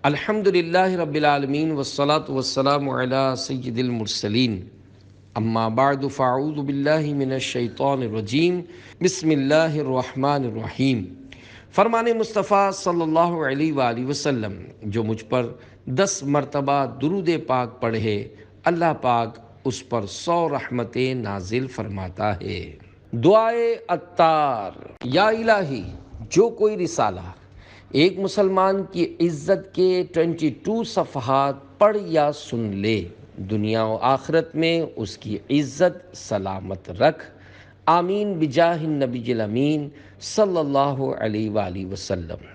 الحمدللہ رب العالمین والصلاة والسلام علی سید المرسلین اما بعد فاعوذ باللہ من الشیطان الرجیم بسم اللہ الرحمن الرحیم۔ فرمان مصطفیٰ صلی اللہ علیہ وآلہ وسلم جو مجھ پر 10 مرتبہ درود پاک پڑھے اللہ پاک اس پر 100 رحمتیں نازل فرماتا ہے۔ دعائے عطار۔ یا الہی، جو کوئی رسالہ ایک مسلمان کی عزت کے 22 صفحات پڑھ یا سن لے، دنیا و آخرت میں اس کی عزت سلامت رکھ، آمین بجاہ النبی الامین صلی اللہ علیہ وآلہ وسلم۔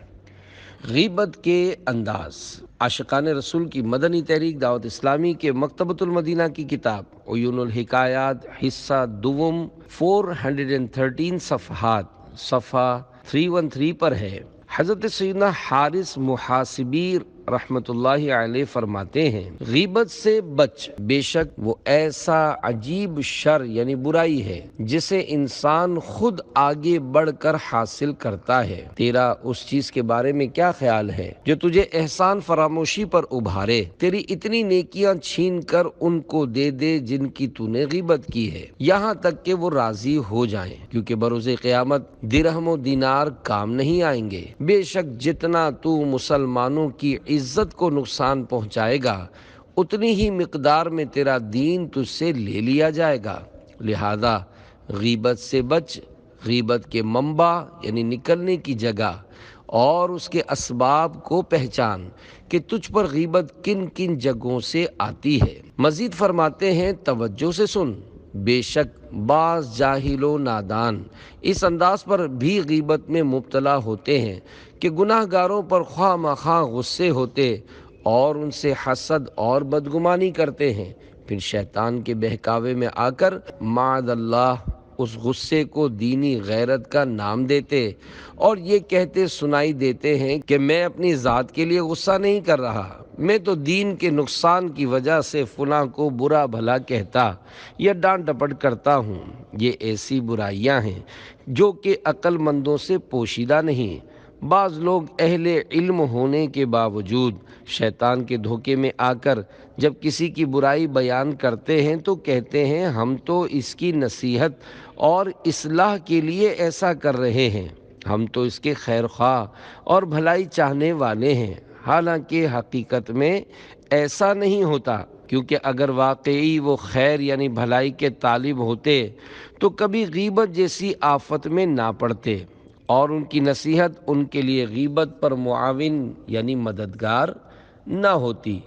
غیبت کے انداز۔ عاشقان رسول کی مدنی تحریک دعوت اسلامی کے مکتبۃ المدینہ کی کتاب عیون الحکایات حصہ دوم 413 صفحات صفحہ 313 پر ہے۔ حضرت سیدنا حارث محاسبی رحمت اللہ علیہ فرماتے ہیں، غیبت سے بچ، بے شک وہ ایسا عجیب شر یعنی برائی ہے جسے انسان خود آگے بڑھ کر حاصل کرتا ہے۔ تیرا اس چیز کے بارے میں کیا خیال ہے جو تجھے احسان فراموشی پر ابھارے، تیری اتنی نیکیاں چھین کر ان کو دے دے جن کی تو نے غیبت کی ہے، یہاں تک کہ وہ راضی ہو جائیں، کیونکہ بروز قیامت درہم و دینار کام نہیں آئیں گے۔ بے شک جتنا تو مسلمانوں کی عزت کو نقصان پہنچائے گا اتنی ہی مقدار میں تیرا دین تجھ سے لے لیا جائے گا، لہذا غیبت سے بچ۔ غیبت کے منبع یعنی نکلنے کی جگہ اور اس کے اسباب کو پہچان کہ تجھ پر غیبت کن کن جگہوں سے آتی ہے۔ مزید فرماتے ہیں، توجہ سے سن، بے شک بعض جاہل و نادان اس انداز پر بھی غیبت میں مبتلا ہوتے ہیں کہ گناہ گاروں پر خواہ مخواہ غصے ہوتے اور ان سے حسد اور بدگمانی کرتے ہیں، پھر شیطان کے بہکاوے میں آ کر معاذ اللہ اس غصے کو دینی غیرت کا نام دیتے اور یہ کہتے سنائی دیتے ہیں کہ میں اپنی ذات کے لیے غصہ نہیں کر رہا، میں تو دین کے نقصان کی وجہ سے فلاں کو برا بھلا کہتا یا ڈانٹ ڈپٹ کرتا ہوں۔ یہ ایسی برائیاں ہیں جو کہ عقل مندوں سے پوشیدہ نہیں۔ بعض لوگ اہل علم ہونے کے باوجود شیطان کے دھوکے میں آ کر جب کسی کی برائی بیان کرتے ہیں تو کہتے ہیں ہم تو اس کی نصیحت اور اصلاح کے لیے ایسا کر رہے ہیں، ہم تو اس کے خیر خواہ اور بھلائی چاہنے والے ہیں، حالانکہ حقیقت میں ایسا نہیں ہوتا، کیونکہ اگر واقعی وہ خیر یعنی بھلائی کے طالب ہوتے تو کبھی غیبت جیسی آفت میں نہ پڑتے اور ان کی نصیحت ان کے لیے غیبت پر معاون یعنی مددگار نہ ہوتی،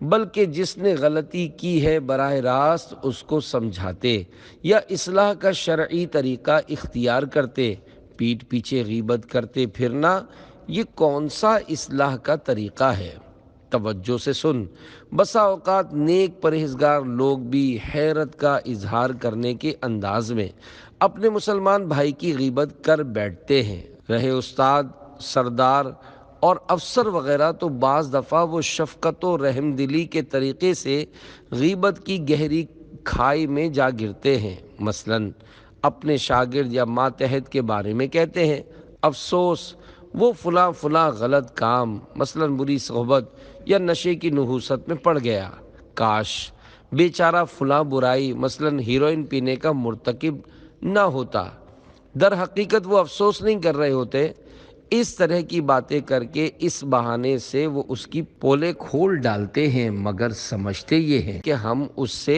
بلکہ جس نے غلطی کی ہے براہ راست اس کو سمجھاتے یا اصلاح کا شرعی طریقہ اختیار کرتے۔ پیٹھ پیچھے غیبت کرتے پھرنا یہ کون سا اصلاح کا طریقہ ہے؟ توجہ سے سن، بسا اوقات نیک پرہیزگار لوگ بھی حیرت کا اظہار کرنے کے انداز میں اپنے مسلمان بھائی کی غیبت کر بیٹھتے ہیں۔ رہے استاد، سردار اور افسر وغیرہ تو بعض دفعہ وہ شفقت و رحم دلی کے طریقے سے غیبت کی گہری کھائی میں جا گرتے ہیں۔ مثلاً اپنے شاگرد یا ماتحت کے بارے میں کہتے ہیں، افسوس وہ فلاں فلاں غلط کام مثلاً بری صحبت یا نشے کی نحوست میں پڑ گیا، کاش بیچارہ فلاں برائی مثلاً ہیروئن پینے کا مرتکب نہ ہوتا۔ در حقیقت وہ افسوس نہیں کر رہے ہوتے، اس طرح کی باتیں کر کے اس بہانے سے وہ اس کی پولے کھول ڈالتے ہیں، مگر سمجھتے یہ ہیں کہ ہم اس سے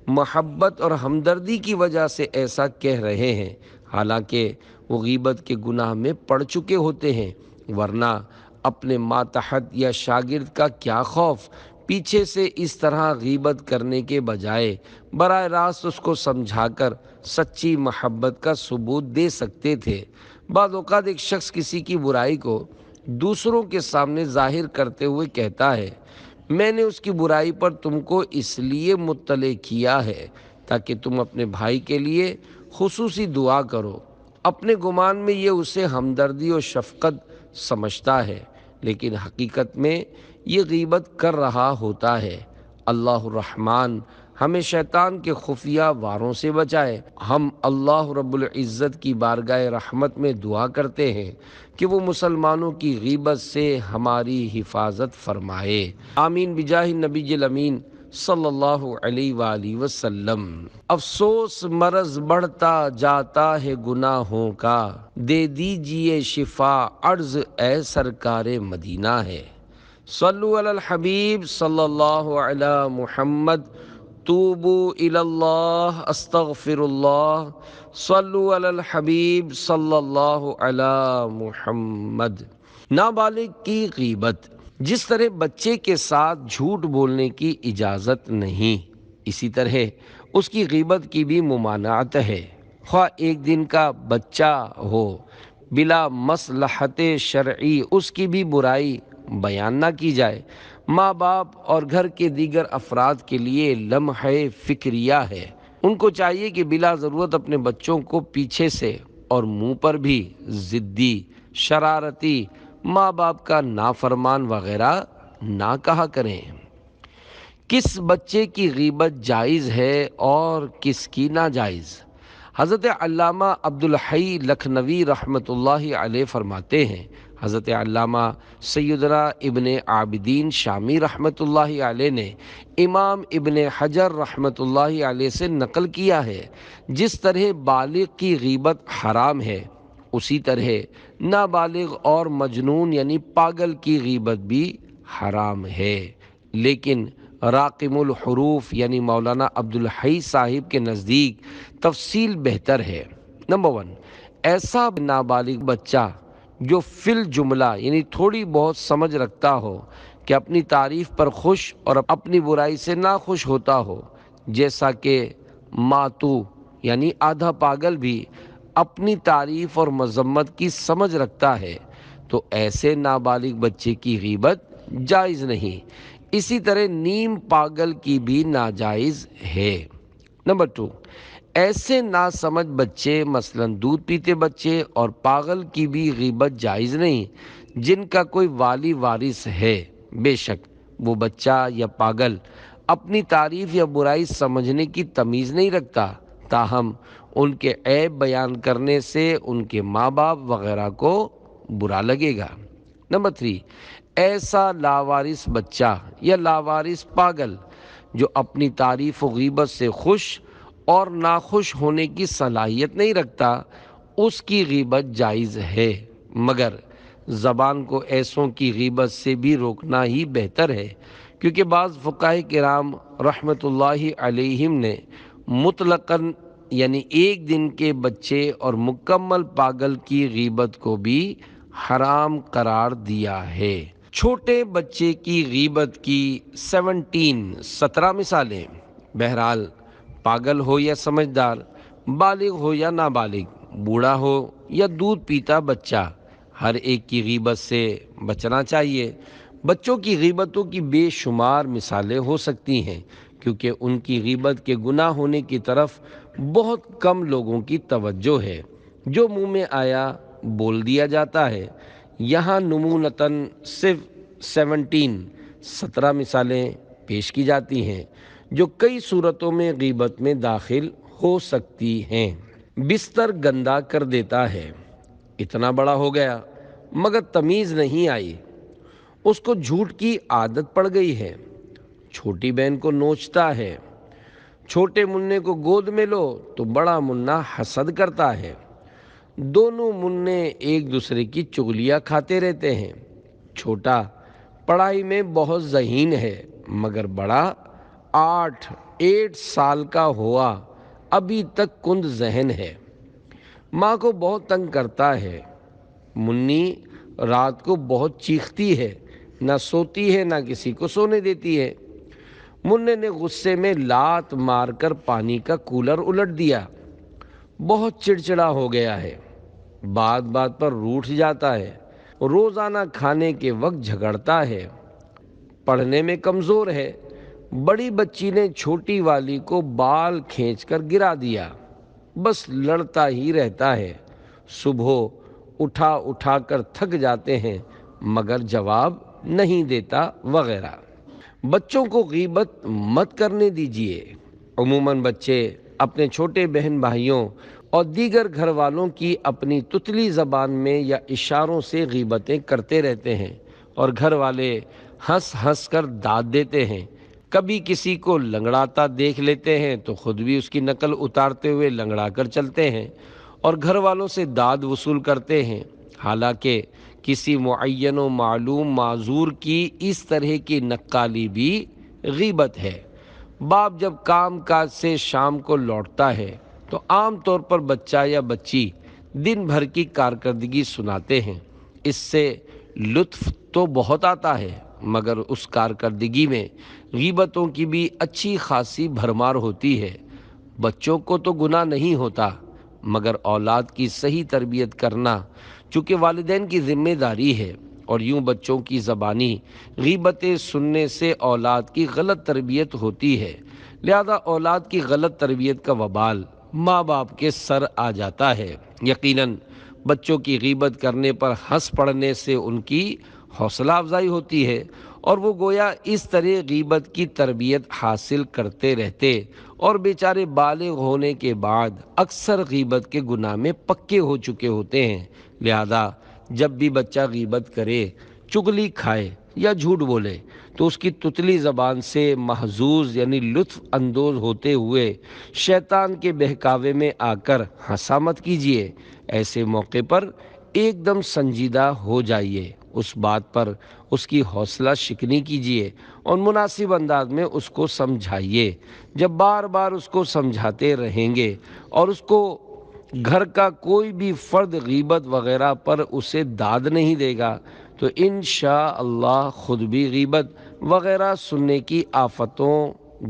محبت اور ہمدردی کی وجہ سے ایسا کہہ رہے ہیں، حالانکہ وہ غیبت کے گناہ میں پڑ چکے ہوتے ہیں، ورنہ اپنے ماتحت یا شاگرد کا کیا خوف، پیچھے سے اس طرح غیبت کرنے کے بجائے براہ راست اس کو سمجھا کر سچی محبت کا ثبوت دے سکتے تھے۔ بعض اوقات ایک شخص کسی کی برائی کو دوسروں کے سامنے ظاہر کرتے ہوئے کہتا ہے، میں نے اس کی برائی پر تم کو اس لیے مطلع کیا ہے تاکہ تم اپنے بھائی کے لیے خصوصی دعا کرو۔ اپنے گمان میں یہ اسے ہمدردی و شفقت سمجھتا ہے، لیکن حقیقت میں یہ غیبت کر رہا ہوتا ہے۔ اللہ الرحمن ہمیں شیطان کے خفیہ واروں سے بچائے۔ ہم اللہ رب العزت کی بارگاہ رحمت میں دعا کرتے ہیں کہ وہ مسلمانوں کی غیبت سے ہماری حفاظت فرمائے۔ آمین بجاہ نبی الامین صلی اللہ علیہ وآلہ وسلم۔ افسوس مرض بڑھتا جاتا ہے گناہوں کا، دے دیجئے شفا عرض اے سرکار مدینہ ہے۔ صلو علی الحبیب صلی اللہ علی محمد، توبو الی اللہ استغفر اللہ، صلو علی الحبیب صلی اللہ علی محمد۔ نابالغ کی غیبت، جس طرح بچے کے ساتھ جھوٹ بولنے کی اجازت نہیں، اسی طرح اس کی غیبت کی بھی ممانعت ہے۔ خواہ ایک دن کا بچہ ہو، بلا مصلحت شرعی اس کی بھی برائی بیان نہ کی جائے۔ ماں باپ اور گھر کے دیگر افراد کے لیے لمحہ فکریہ ہے، ان کو چاہیے کہ بلا ضرورت اپنے بچوں کو پیچھے سے اور منہ پر بھی ضدی، شرارتی، ماں باپ کا نافرمان وغیرہ نہ کہا کریں۔ کس بچے کی غیبت جائز ہے اور کس کی ناجائز؟ حضرت علامہ عبدالحی لکھنوی رحمۃ اللہ علیہ فرماتے ہیں، حضرت علامہ سیدنا ابن عابدین شامی رحمۃ اللہ علیہ نے امام ابن حجر رحمۃ اللہ علیہ سے نقل کیا ہے، جس طرح بالغ کی غیبت حرام ہے، اسی طرح نابالغ اور مجنون یعنی پاگل کی غیبت بھی حرام ہے، لیکن راقم الحروف یعنی مولانا عبدالحی صاحب کے نزدیک تفصیل بہتر ہے۔ نمبر 1، ایسا نابالغ بچہ جو فی الجملہ یعنی تھوڑی بہت سمجھ رکھتا ہو کہ اپنی تعریف پر خوش اور اپنی برائی سے ناخوش ہوتا ہو، جیسا کہ ماتو یعنی آدھا پاگل بھی اپنی تعریف اور مذمت کی سمجھ رکھتا ہے، تو ایسے نابالغ بچے کی غیبت جائز نہیں۔ اسی طرح نیم پاگل کی بھی ناجائز ہے۔ نمبر 2، ایسے ناسمجھ بچے مثلا دودھ پیتے بچے اور پاگل کی بھی غیبت جائز نہیں، جن کا کوئی والی وارث ہے۔ بے شک وہ بچہ یا پاگل اپنی تعریف یا برائی سمجھنے کی تمیز نہیں رکھتا، تاہم ان کے عیب بیان کرنے سے ان کے ماں باپ وغیرہ کو برا لگے گا۔ نمبر 3، ایسا لاوارث بچہ یا لاوارث پاگل جو اپنی تعریف و غیبت سے خوش اور ناخوش ہونے کی صلاحیت نہیں رکھتا، اس کی غیبت جائز ہے، مگر زبان کو ایسوں کی غیبت سے بھی روکنا ہی بہتر ہے، کیونکہ بعض فقہاء کرام رحمۃ اللہ علیہم نے مطلقاً یعنی ایک دن کے بچے اور مکمل پاگل کی غیبت کو بھی حرام قرار دیا ہے۔ چھوٹے بچے کی غیبت کی 17 مثالیں۔ بہرحال پاگل ہو یا سمجھدار، بالغ ہو یا نابالغ، بوڑھا ہو یا دودھ پیتا بچہ، ہر ایک کی غیبت سے بچنا چاہیے۔ بچوں کی غیبتوں کی بے شمار مثالیں ہو سکتی ہیں، کیونکہ ان کی غیبت کے گناہ ہونے کی طرف بہت کم لوگوں کی توجہ ہے، جو منہ میں آیا بول دیا جاتا ہے۔ یہاں نمونتاً صرف 17 مثالیں پیش کی جاتی ہیں، جو کئی صورتوں میں غیبت میں داخل ہو سکتی ہیں۔ بستر گندا کر دیتا ہے، اتنا بڑا ہو گیا مگر تمیز نہیں آئی، اس کو جھوٹ کی عادت پڑ گئی ہے، چھوٹی بہن کو نوچتا ہے، چھوٹے منع کو گود میں لو تو بڑا منع حسد کرتا ہے، دونوں منع ایک دوسرے کی چغلیاں کھاتے رہتے ہیں، چھوٹا پڑھائی میں بہت ذہین ہے مگر بڑا 8 سال کا ہوا ابھی تک کند ذہن ہے، ماں کو بہت تنگ کرتا ہے، منی رات کو بہت چیختی ہے، نہ سوتی ہے نہ کسی کو سونے دیتی ہے، منع نے غصے میں لات مار کر پانی کا کولر الٹ دیا، بہت چڑچڑا ہو گیا ہے، بات بات پر روٹھ جاتا ہے، روزانہ کھانے کے وقت جھگڑتا ہے، پڑھنے میں کمزور ہے، بڑی بچی نے چھوٹی والی کو بال کھینچ کر گرا دیا، بس لڑتا ہی رہتا ہے، صبح اٹھا کر تھک جاتے ہیں مگر جواب نہیں دیتا وغیرہ۔ بچوں کو غیبت مت کرنے دیجیے۔ عموماً بچے اپنے چھوٹے بہن بھائیوں اور دیگر گھر والوں کی اپنی تتلی زبان میں یا اشاروں سے غیبتیں کرتے رہتے ہیں، اور گھر والے ہنس ہنس کر داد دیتے ہیں۔ کبھی کسی کو لنگڑاتا دیکھ لیتے ہیں تو خود بھی اس کی نقل اتارتے ہوئے لنگڑا کر چلتے ہیں اور گھر والوں سے داد وصول کرتے ہیں، حالانکہ کسی معین و معلوم معذور کی اس طرح کی نقالی بھی غیبت ہے۔ باپ جب کام کاج سے شام کو لوٹتا ہے تو عام طور پر بچہ یا بچی دن بھر کی کارکردگی سناتے ہیں۔ اس سے لطف تو بہت آتا ہے، مگر اس کارکردگی میں غیبتوں کی بھی اچھی خاصی بھرمار ہوتی ہے۔ بچوں کو تو گناہ نہیں ہوتا، مگر اولاد کی صحیح تربیت کرنا چونکہ والدین کی ذمہ داری ہے، اور یوں بچوں کی زبانی غیبتیں سننے سے اولاد کی غلط تربیت ہوتی ہے، لہذا اولاد کی غلط تربیت کا وبال ماں باپ کے سر آ جاتا ہے۔ یقیناً بچوں کی غیبت کرنے پر ہنس پڑنے سے ان کی حوصلہ افزائی ہوتی ہے، اور وہ گویا اس طرح غیبت کی تربیت حاصل کرتے رہتے اور بیچارے بالغ ہونے کے بعد اکثر غیبت کے گناہ میں پکے ہو چکے ہوتے ہیں۔ لہذا جب بھی بچہ غیبت کرے، چغلی کھائے یا جھوٹ بولے تو اس کی تتلی زبان سے محظوظ یعنی لطف اندوز ہوتے ہوئے شیطان کے بہکاوے میں آ کر ہنسا مت کیجیے۔ ایسے موقع پر ایک دم سنجیدہ ہو جائیے، اس بات پر اس کی حوصلہ شکنی کیجیے اور مناسب انداز میں اس کو سمجھائیے۔ جب بار بار اس کو سمجھاتے رہیں گے اور اس کو گھر کا کوئی بھی فرد غیبت وغیرہ پر اسے داد نہیں دے گا تو انشاءاللہ خود بھی غیبت وغیرہ سننے کی آفتوں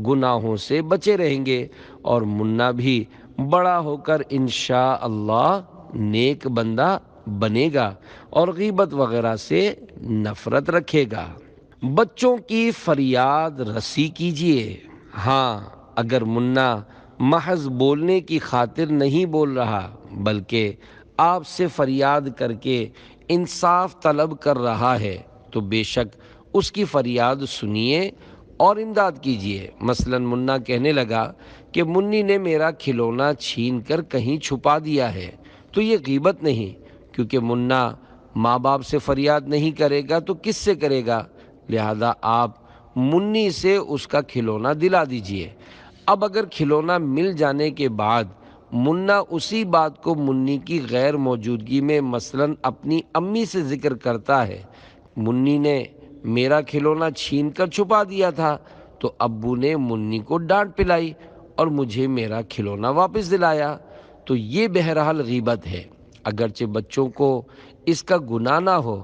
گناہوں سے بچے رہیں گے، اور منا بھی بڑا ہو کر انشاءاللہ نیک بندہ بنے گا اور غیبت وغیرہ سے نفرت رکھے گا۔ بچوں کی فریاد رسی کیجیے۔ ہاں، اگر منا محض بولنے کی خاطر نہیں بول رہا بلکہ آپ سے فریاد کر کے انصاف طلب کر رہا ہے تو بے شک اس کی فریاد سنیے اور امداد کیجیے۔ مثلا منا کہنے لگا کہ منی نے میرا کھلونا چھین کر کہیں چھپا دیا ہے، تو یہ غیبت نہیں، کیونکہ منا ماں باپ سے فریاد نہیں کرے گا تو کس سے کرے گا؟ لہذا آپ منی سے اس کا کھلونا دلا دیجیے۔ اب اگر کھلونا مل جانے کے بعد منا اسی بات کو منی کی غیر موجودگی میں مثلا اپنی امی سے ذکر کرتا ہے، منی نے میرا کھلونا چھین کر چھپا دیا تھا تو ابو نے منی کو ڈانٹ پلائی اور مجھے میرا کھلونا واپس دلایا، تو یہ بہرحال غیبت ہے، اگرچہ بچوں کو اس کا گناہ نہ ہو۔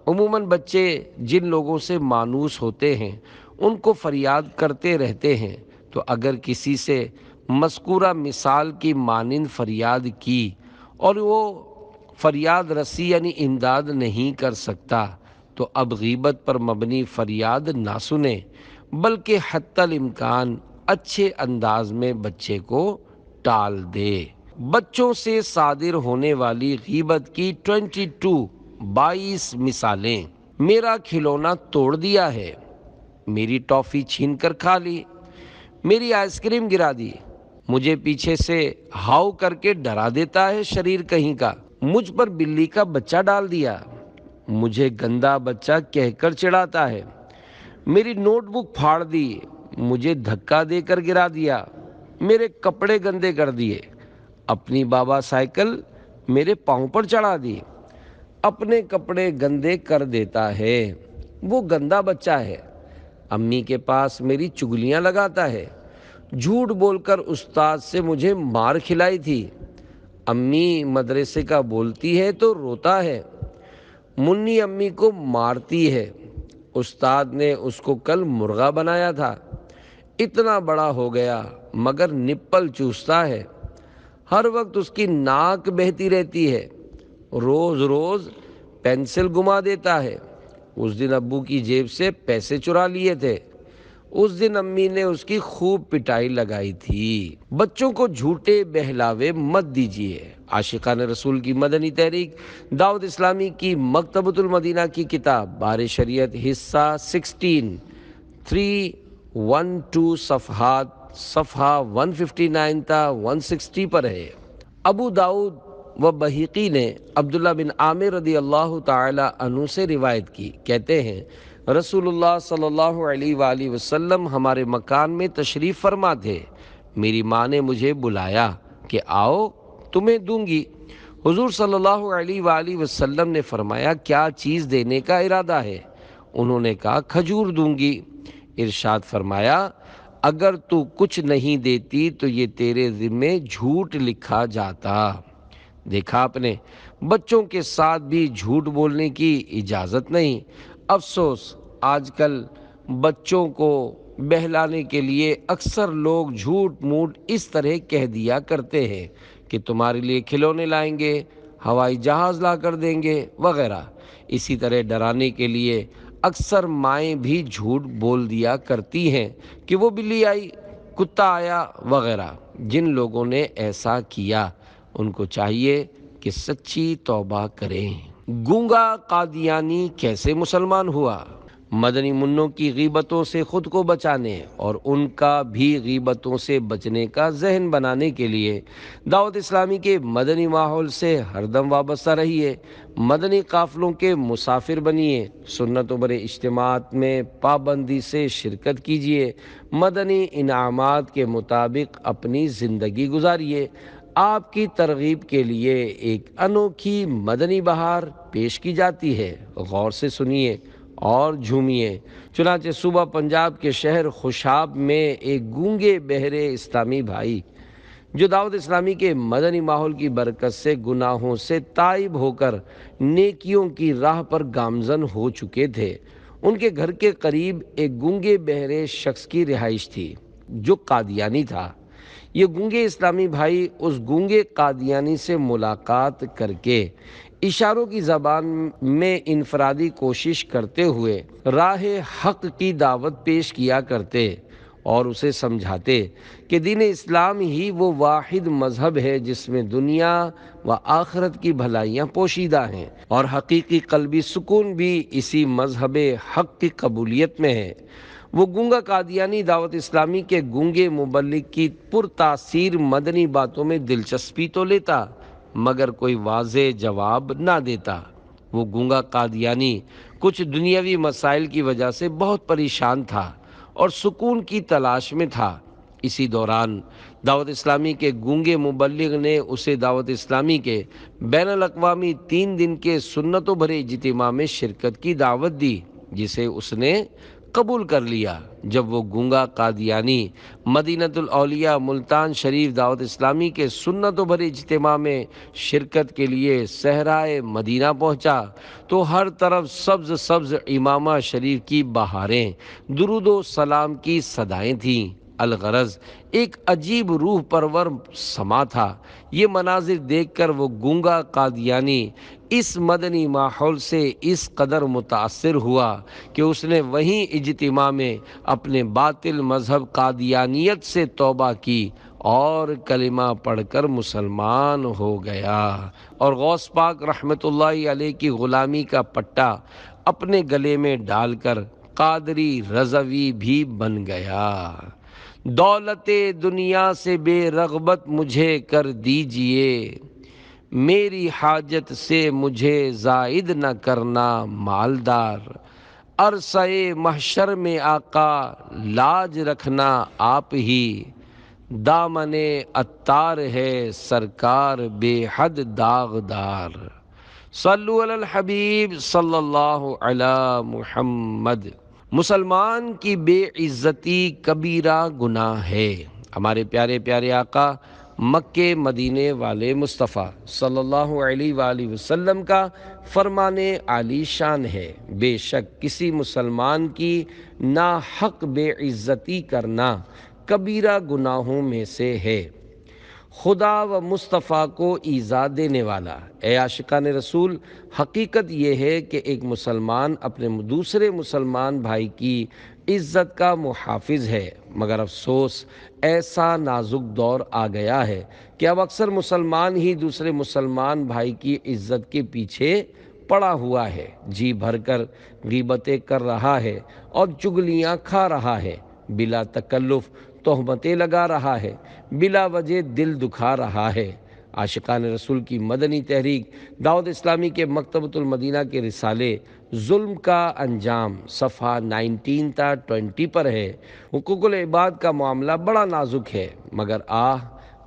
عموماً بچے جن لوگوں سے مانوس ہوتے ہیں ان کو فریاد کرتے رہتے ہیں، تو اگر کسی سے مذکورہ مثال کی مانند فریاد کی اور وہ فریاد رسی یعنی امداد نہیں کر سکتا تو اب غیبت پر مبنی فریاد نہ سنیں، بلکہ حتی الامکان اچھے انداز میں بچے کو ٹال دے۔ بچوں سے صادر ہونے والی غیبت کی 22 مثالیں۔ میرا کھلونا توڑ دیا ہے، میری ٹافی چھین کر کھا لی، میری آئس کریم گرا دی، مجھے پیچھے سے ہاؤ کر کے ڈرا دیتا ہے شریر کہیں کا، مجھ پر بلی کا بچہ ڈال دیا، مجھے گندا بچہ کہہ کر چڑھاتا ہے، میری نوٹ بک پھاڑ دی، مجھے دھکا دے کر گرا دیا، میرے کپڑے گندے کر دیے، اپنی بابا سائیکل میرے پاؤں پر چڑھا دی، اپنے کپڑے گندے کر دیتا ہے، وہ گندا بچہ ہے، امی کے پاس میری چگلیاں لگاتا ہے، جھوٹ بول کر استاد سے مجھے مار کھلائی تھی، امی مدرسے کا بولتی ہے تو روتا ہے، منی امی کو مارتی ہے، استاد نے اس کو کل مرغا بنایا تھا، اتنا بڑا ہو گیا مگر نپل چوستا ہے، ہر وقت اس کی ناک بہتی رہتی ہے، روز روز پینسل گما دیتا ہے، اس دن ابو کی جیب سے پیسے چرا لیے تھے، اس دن امی نے اس کی خوب پٹائی لگائی تھی۔ بچوں کو جھوٹے بہلاوے مت دیجیے۔ عاشقان رسول کی مدنی تحریک دعوت اسلامی کی مکتبۃ المدینہ کی کتاب بار شریعت حصہ 16 312 صفحہ 159 تا 160 پر ہے۔ ابو داؤد و بہیقی نے عبداللہ بن عامر رضی اللہ تعالی عنہ سے روایت کی، کہتے ہیں رسول اللہ صلی اللہ علیہ وآلہ وسلم ہمارے مکان میں تشریف فرما تھے۔ میری ماں نے مجھے بلایا کہ آؤ تمہیں دوں گی۔ حضور صلی اللہ علیہ وآلہ وسلم نے فرمایا کیا چیز دینے کا ارادہ ہے؟ انہوں نے کہا کھجور دوں گی۔ ارشاد فرمایا اگر تو کچھ نہیں دیتی تو یہ تیرے ذمے جھوٹ لکھا جاتا۔ دیکھا آپ نے، بچوں کے ساتھ بھی جھوٹ بولنے کی اجازت نہیں۔ افسوس آج کل بچوں کو بہلانے کے لیے اکثر لوگ جھوٹ موٹ اس طرح کہہ دیا کرتے ہیں کہ تمہارے لیے کھلونے لائیں گے، ہوائی جہاز لا کر دیں گے وغیرہ۔ اسی طرح ڈرانے کے لیے اکثر مائیں بھی جھوٹ بول دیا کرتی ہیں کہ وہ بلی آئی، کتا آیا وغیرہ۔ جن لوگوں نے ایسا کیا ان کو چاہیے کہ سچی توبہ کریں۔ گونگا قادیانی کیسے مسلمان ہوا؟ مدنی منوں کی غیبتوں سے خود کو بچانے اور ان کا بھی غیبتوں سے بچنے کا ذہن بنانے کے لیے دعوت اسلامی کے مدنی ماحول سے ہر دم وابستہ رہیے، مدنی قافلوں کے مسافر بنیے، سنت و بر اجتماعات میں پابندی سے شرکت کیجیے، مدنی انعامات کے مطابق اپنی زندگی گزاریے۔ آپ کی ترغیب کے لیے ایک انوکھی مدنی بہار پیش کی جاتی ہے، غور سے سنیے اور جھومیے۔ چنانچہ صوبہ پنجاب کے شہر خوشاب میں ایک گونگے بہرے اسلامی بھائی جو دعوت اسلامی کے مدنی ماحول کی برکت سے گناہوں سے تائب ہو کر نیکیوں کی راہ پر گامزن ہو چکے تھے، ان کے گھر کے قریب ایک گونگے بہرے شخص کی رہائش تھی جو قادیانی تھا۔ یہ گونگے اسلامی بھائی اس گونگے قادیانی سے ملاقات کر کے اشاروں کی زبان میں انفرادی کوشش کرتے ہوئے راہ حق کی دعوت پیش کیا کرتے اور اسے سمجھاتے کہ دین اسلام ہی وہ واحد مذہب ہے جس میں دنیا و آخرت کی بھلائیاں پوشیدہ ہیں اور حقیقی قلبی سکون بھی اسی مذہب حق کی قبولیت میں ہے۔ وہ گونگا قادیانی دعوت اسلامی کے گونگے مبلغ کی پرتاثیر مدنی باتوں میں دلچسپی تو لیتا مگر کوئی واضح جواب نہ دیتا۔ وہ گونگا قادیانی کچھ دنیاوی مسائل کی وجہ سے بہت پریشان تھا اور سکون کی تلاش میں تھا۔ اسی دوران دعوت اسلامی کے گونگے مبلغ نے اسے دعوت اسلامی کے بین الاقوامی 3 دن کے سنتوں بھرے اجتماع میں شرکت کی دعوت دی، جسے اس نے قبول کر لیا۔ جب وہ گونگا قادیانی مدینۃ الاولیاء ملتان شریف دعوت اسلامی کے سنتوں بھرے اجتماع میں شرکت کے لیے صحرائے مدینہ پہنچا تو ہر طرف سبز سبز امامہ شریف کی بہاریں، درود و سلام کی صدائیں تھیں۔ الغرض ایک عجیب روح پرور سما تھا۔ یہ مناظر دیکھ کر وہ گونگا قادیانی اس مدنی ماحول سے اس قدر متاثر ہوا کہ اس نے وہیں اجتماع میں اپنے باطل مذہب قادیانیت سے توبہ کی اور کلمہ پڑھ کر مسلمان ہو گیا اور غوث پاک رحمت اللہ علیہ کی غلامی کا پٹا اپنے گلے میں ڈال کر قادری رضوی بھی بن گیا۔ دولت دنیا سے بے رغبت مجھے کر دیجئے، میری حاجت سے مجھے زائد نہ کرنا مالدار، عرصہ محشر میں آقا لاج رکھنا آپ ہی، دامن عطار ہے سرکار بے حد داغدار۔ صلو علی الحبیب صلی اللہ علی محمد۔ مسلمان کی بے عزتی کبیرہ گناہ ہے۔ ہمارے پیارے پیارے آقا مکے مدینے والے مصطفیٰ صلی اللہ علیہ وآلہ وسلم کا فرمان عالی شان ہے، بے شک کسی مسلمان کی ناحق بے عزتی کرنا کبیرہ گناہوں میں سے ہے، خدا و مصطفیٰ کو ایذا دینے والا۔ اے عاشقان رسول، حقیقت یہ ہے کہ ایک مسلمان اپنے دوسرے مسلمان بھائی کی عزت کا محافظ ہے، مگر افسوس ایسا نازک دور آ گیا ہے کہ اب اکثر مسلمان ہی دوسرے مسلمان بھائی کی عزت کے پیچھے پڑا ہوا ہے، جی بھر کر غیبتیں کر رہا ہے اور چگلیاں کھا رہا ہے، بلا تکلف تہمتیں لگا رہا ہے، بلا وجہ دل دکھا رہا ہے۔ عاشقان رسول کی مدنی تحریک دعوت اسلامی کے مکتبۃ المدینہ کے رسالے ظلم کا انجام صفحہ 19 تا 20 پر ہے۔ حقوق العباد کا معاملہ بڑا نازک ہے، مگر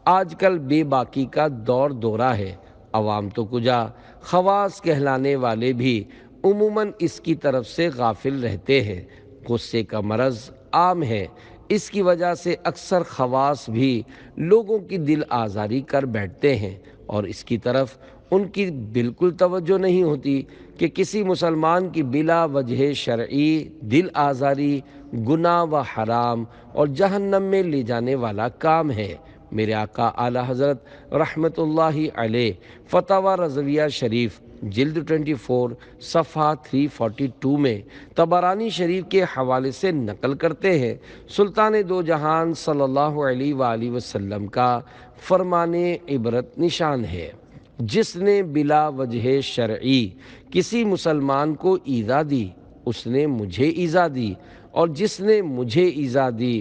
آج کل بے باکی کا دور دورہ ہے۔ عوام تو کجا، خواص کہلانے والے بھی عموماً اس کی طرف سے غافل رہتے ہیں۔ غصے کا مرض عام ہے، اس کی وجہ سے اکثر خواص بھی لوگوں کی دل آزاری کر بیٹھتے ہیں اور اس کی طرف ان کی بالکل توجہ نہیں ہوتی کہ کسی مسلمان کی بلا وجہ شرعی دل آزاری گناہ و حرام اور جہنم میں لے جانے والا کام ہے۔ میرے آقا اعلی حضرت رحمت اللہ علیہ فتاوی رضویہ شریف جلد 24 صفحہ 342 میں طبرانی شریف کے حوالے سے نقل کرتے ہیں، سلطان دو جہان صلی اللہ علیہ وآلہ وسلم کا فرمان عبرت نشان ہے، جس نے بلا وجہ شرعی کسی مسلمان کو ایذا دی اس نے مجھے ایذا دی، اور جس نے مجھے ایذا دی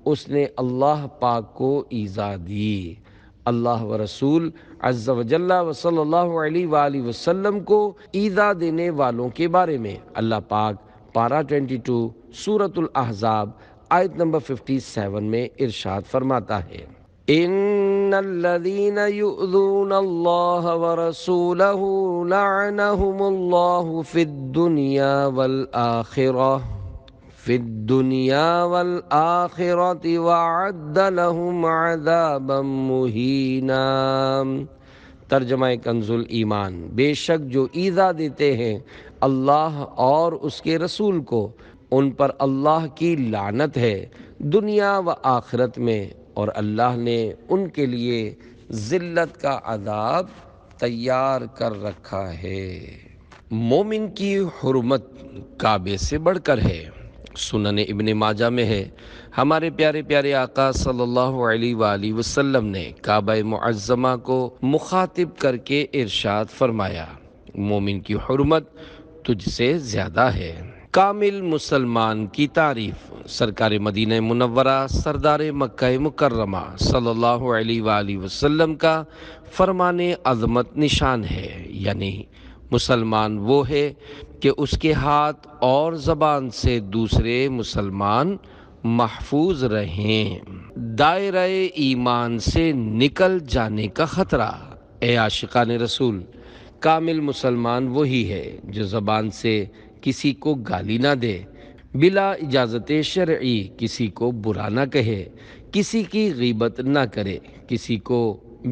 اس نے اللہ پاک کو ایذا دی۔ اللہ و رسول عز و جل و صلی اللہ علیہ وآلہ وسلم کو ایذا دینے والوں کے بارے میں اللہ پاک پارہ 22 سورۃ الاحزاب آیت نمبر 57 میں ارشاد فرماتا ہے، ان الذين يؤذون الله ورسوله لعنهم الله في الدنيا والآخرة وأعد لهم عذابا مهینا۔ ترجمہ کنز الایمان، بے شک جو ایذا دیتے ہیں اللہ اور اس کے رسول کو، ان پر اللہ کی لعنت ہے دنیا و آخرت میں، اور اللہ نے ان کے لیے ذلت کا عذاب تیار کر رکھا ہے۔ مومن کی حرمت کعبے سے بڑھ کر ہے۔ سنن ابن ماجہ میں ہے، ہمارے پیارے پیارے آقا صلی اللہ علیہ وآلہ وسلم نے کعبہ معظمہ کو مخاطب کر کے ارشاد فرمایا، مومن کی حرمت تجھ سے زیادہ ہے۔ کامل مسلمان کی تعریف، سرکار مدینہ منورہ سردار مکہ مکرمہ صلی اللہ علیہ وآلہ وسلم کا فرمان عظمت نشان ہے، یعنی مسلمان وہ ہے کہ اس کے ہاتھ اور زبان سے دوسرے مسلمان محفوظ رہیں۔ دائرہ ایمان سے نکل جانے کا خطرہ۔ اے عاشقان رسول، کامل مسلمان وہی ہے جو زبان سے کسی کو گالی نہ دے، بلا اجازت شرعی کسی کو برا نہ کہے، کسی کی غیبت نہ کرے، کسی کو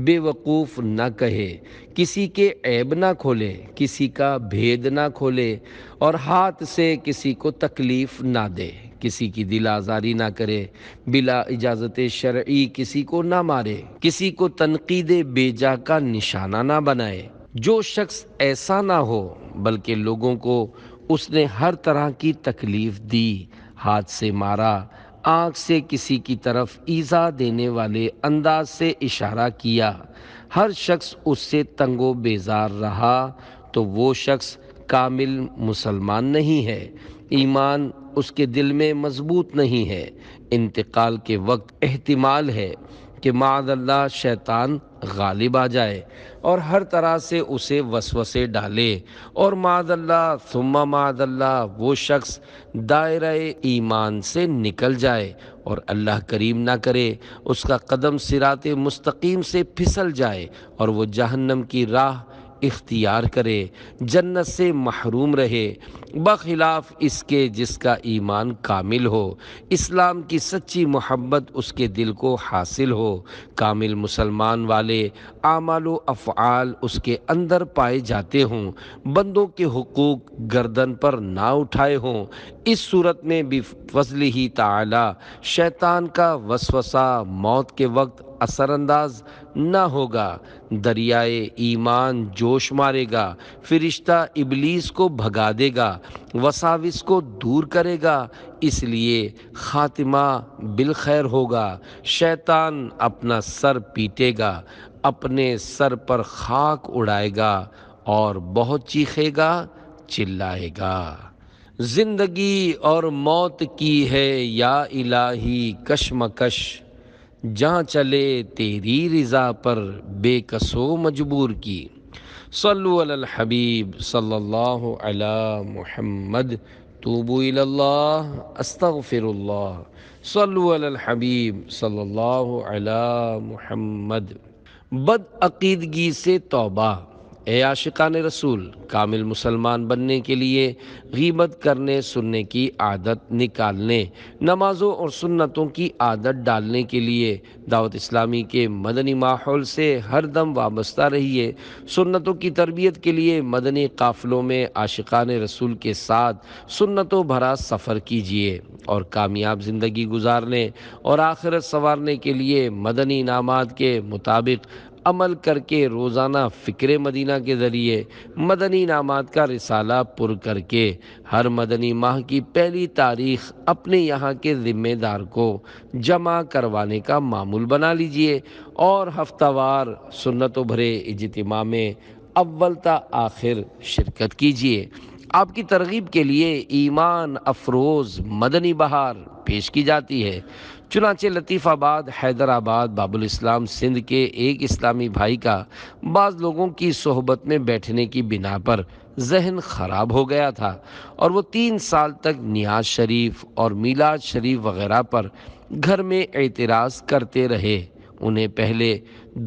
بے وقوف نہ کہے، کسی کے عیب نہ کھولے، کسی کا بھید نہ کھولے، اور ہاتھ سے کسی کو تکلیف نہ دے، کسی کی دل آزاری نہ کرے، بلا اجازت شرعی کسی کو نہ مارے، کسی کو تنقید بیجا کا نشانہ نہ بنائے۔ جو شخص ایسا نہ ہو بلکہ لوگوں کو اس نے ہر طرح کی تکلیف دی، ہاتھ سے مارا، آنکھ سے کسی کی طرف ایذا دینے والے انداز سے اشارہ کیا، ہر شخص اس سے تنگ و بیزار رہا، تو وہ شخص کامل مسلمان نہیں ہے، ایمان اس کے دل میں مضبوط نہیں ہے۔ انتقال کے وقت احتمال ہے کہ معاذ اللہ شیطان غالب آ جائے اور ہر طرح سے اسے وسوسے ڈالے، اور معاذ اللہ ثم معاذ اللہ وہ شخص دائرہ ایمان سے نکل جائے اور اللہ کریم نہ کرے اس کا قدم صراط مستقیم سے پھسل جائے اور وہ جہنم کی راہ اختیار کرے، جنت سے محروم رہے، بخلاف اس کے جس کا ایمان کامل ہو، اسلام کی سچی محبت اس کے دل کو حاصل ہو، کامل مسلمان والے اعمال و افعال اس کے اندر پائے جاتے ہوں، بندوں کے حقوق گردن پر نہ اٹھائے ہوں، اس صورت میں بفضلہ تعالی شیطان کا وسوسہ موت کے وقت اثر انداز نہ ہوگا، دریائے ایمان جوش مارے گا، فرشتہ ابلیس کو بھگا دے گا، وساوس کو دور کرے گا، اس لیے خاتمہ بالخیر ہوگا۔ شیطان اپنا سر پیٹے گا، اپنے سر پر خاک اڑائے گا اور بہت چیخے گا، چلائے گا۔ زندگی اور موت کی ہے یا الہی کشمکش، جہاں چلے تیری رضا پر بے کسو مجبور کی۔ صلو علی الحبیب صلی اللہ علی محمد، توبو الی اللہ استغفر اللہ، صلو علی الحبیب صلی اللہ علی محمد۔ بد عقیدگی سے توبہ۔ اے عاشقان رسول، کامل مسلمان بننے کے لیے غیبت کرنے سننے کی عادت نکالنے، نمازوں اور سنتوں کی عادت ڈالنے کے لیے دعوت اسلامی کے مدنی ماحول سے ہر دم وابستہ رہیے۔ سنتوں کی تربیت کے لیے مدنی قافلوں میں عاشقان رسول کے ساتھ سنتوں بھرا سفر کیجیے، اور کامیاب زندگی گزارنے اور آخرت سنوارنے کے لیے مدنی انعامات کے مطابق عمل کر کے روزانہ فکر مدینہ کے ذریعے مدنی انعامات کا رسالہ پر کر کے ہر مدنی ماہ کی پہلی تاریخ اپنے یہاں کے ذمہ دار کو جمع کروانے کا معمول بنا لیجئے، اور ہفتہ وار سنتوں بھرے اجتماع میں اول تا آخر شرکت کیجیے۔ آپ کی ترغیب کے لیے ایمان افروز مدنی بہار پیش کی جاتی ہے۔ چنانچہ لطیف آباد، حیدرآباد، باب الاسلام سندھ کے ایک اسلامی بھائی کا بعض لوگوں کی صحبت میں بیٹھنے کی بنا پر ذہن خراب ہو گیا تھا، اور وہ 3 سال تک نیاز شریف اور میلاد شریف وغیرہ پر گھر میں اعتراض کرتے رہے۔ انہیں پہلے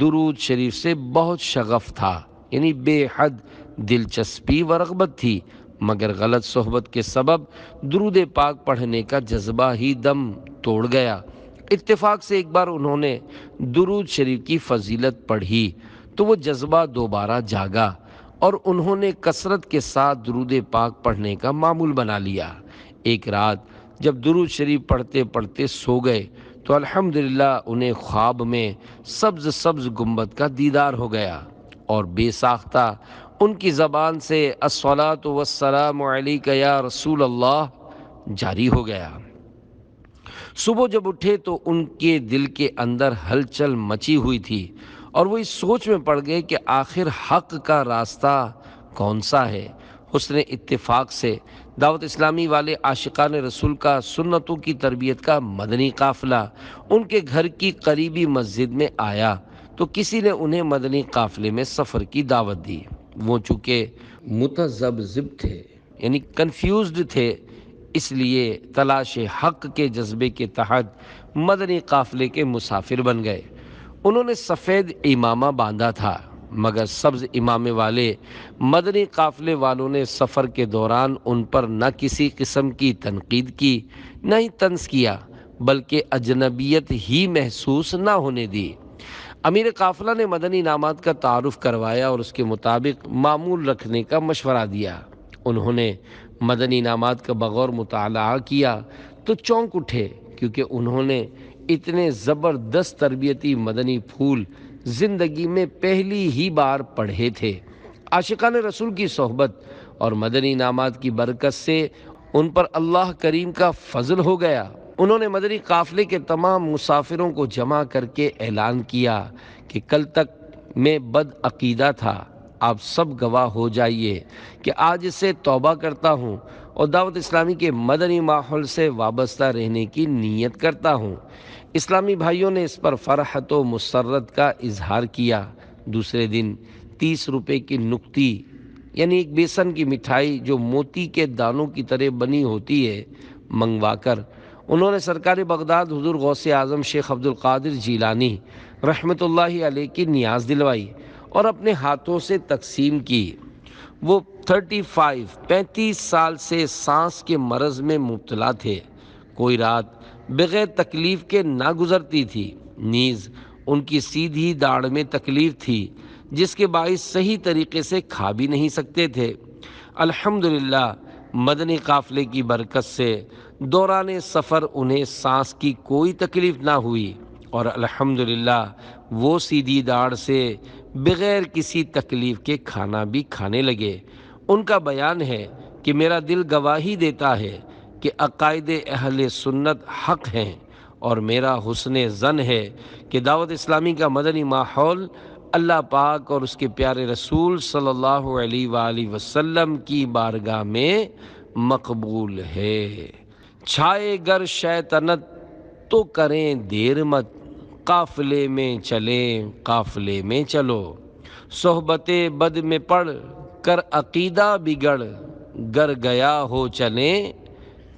درود شریف سے بہت شغف تھا، یعنی بے حد دلچسپی و رغبت تھی، مگر غلط صحبت کے سبب درود پاک پڑھنے کا جذبہ ہی دم توڑ گیا۔ اتفاق سے ایک بار انہوں نے درود شریف کی فضیلت پڑھی تو وہ جذبہ دوبارہ جاگا، اور انہوں نے کثرت کے ساتھ درود پاک پڑھنے کا معمول بنا لیا۔ ایک رات جب درود شریف پڑھتے پڑھتے سو گئے تو الحمدللہ انہیں خواب میں سبز سبز گنبد کا دیدار ہو گیا، اور بے ساختہ ان کی زبان سے الصلاۃ والسلام علیک یا رسول اللہ جاری ہو گیا۔ صبح جب اٹھے تو ان کے دل کے اندر ہلچل مچی ہوئی تھی، اور وہ اس سوچ میں پڑ گئے کہ آخر حق کا راستہ کون سا ہے۔ حسن اتفاق سے دعوت اسلامی والے عاشقان رسول کا سنتوں کی تربیت کا مدنی قافلہ ان کے گھر کی قریبی مسجد میں آیا تو کسی نے انہیں مدنی قافلے میں سفر کی دعوت دی۔ وہ چونکہ متذبذب تھے، یعنی کنفیوزڈ تھے، اس لیے تلاش حق کے جذبے کے تحت مدنی قافلے کے مسافر بن گئے۔ انہوں نے سفید امامہ باندھا تھا، مگر سبز امامے والے مدنی قافلے والوں نے سفر کے دوران ان پر نہ کسی قسم کی تنقید کی، نہ ہی طنز کیا، بلکہ اجنبیت ہی محسوس نہ ہونے دی۔ امیر قافلہ نے مدنی انعامات کا تعارف کروایا اور اس کے مطابق معمول رکھنے کا مشورہ دیا۔ انہوں نے مدنی انعامات کا بغور مطالعہ کیا تو چونک اٹھے، کیونکہ انہوں نے اتنے زبردست تربیتی مدنی پھول زندگی میں پہلی ہی بار پڑھے تھے۔ عاشقان رسول کی صحبت اور مدنی انعامات کی برکت سے ان پر اللہ کریم کا فضل ہو گیا۔ انہوں نے مدنی قافلے کے تمام مسافروں کو جمع کر کے اعلان کیا کہ کل تک میں بد عقیدہ تھا، آپ سب گواہ ہو جائیے کہ آج سے توبہ کرتا ہوں اور دعوت اسلامی کے مدنی ماحول سے وابستہ رہنے کی نیت کرتا ہوں۔ اسلامی بھائیوں نے اس پر فرحت و مسرت کا اظہار کیا۔ دوسرے دن 30 روپے کی نکتی، یعنی ایک بیسن کی مٹھائی جو موتی کے دانوں کی طرح بنی ہوتی ہے، منگوا کر انہوں نے سرکار بغداد حضور غوث اعظم شیخ عبد القادر جیلانی رحمۃ اللہ علیہ کی نیاز دلوائی اور اپنے ہاتھوں سے تقسیم کی۔ وہ 35 سال سے سانس کے مرض میں مبتلا تھے۔ کوئی رات بغیر تکلیف کے نہ گزرتی تھی، نیز ان کی سیدھی داڑھ میں تکلیف تھی، جس کے باعث صحیح طریقے سے کھا بھی نہیں سکتے تھے۔ الحمدللہ مدنی قافلے کی برکت سے دوران سفر انہیں سانس کی کوئی تکلیف نہ ہوئی، اور الحمدللہ وہ سیدھی داڑھ سے بغیر کسی تکلیف کے کھانا بھی کھانے لگے۔ ان کا بیان ہے کہ میرا دل گواہی دیتا ہے کہ عقائد اہل سنت حق ہیں، اور میرا حسن ظن ہے کہ دعوت اسلامی کا مدنی ماحول اللہ پاک اور اس کے پیارے رسول صلی اللہ علیہ وآلہ وسلم کی بارگاہ میں مقبول ہے۔ چھائے گر شیطنت تو کریں دیر مت، قافلے میں چلیں قافلے میں چلو، صحبت بد میں پڑ کر عقیدہ بگڑ، گر گیا ہو چلیں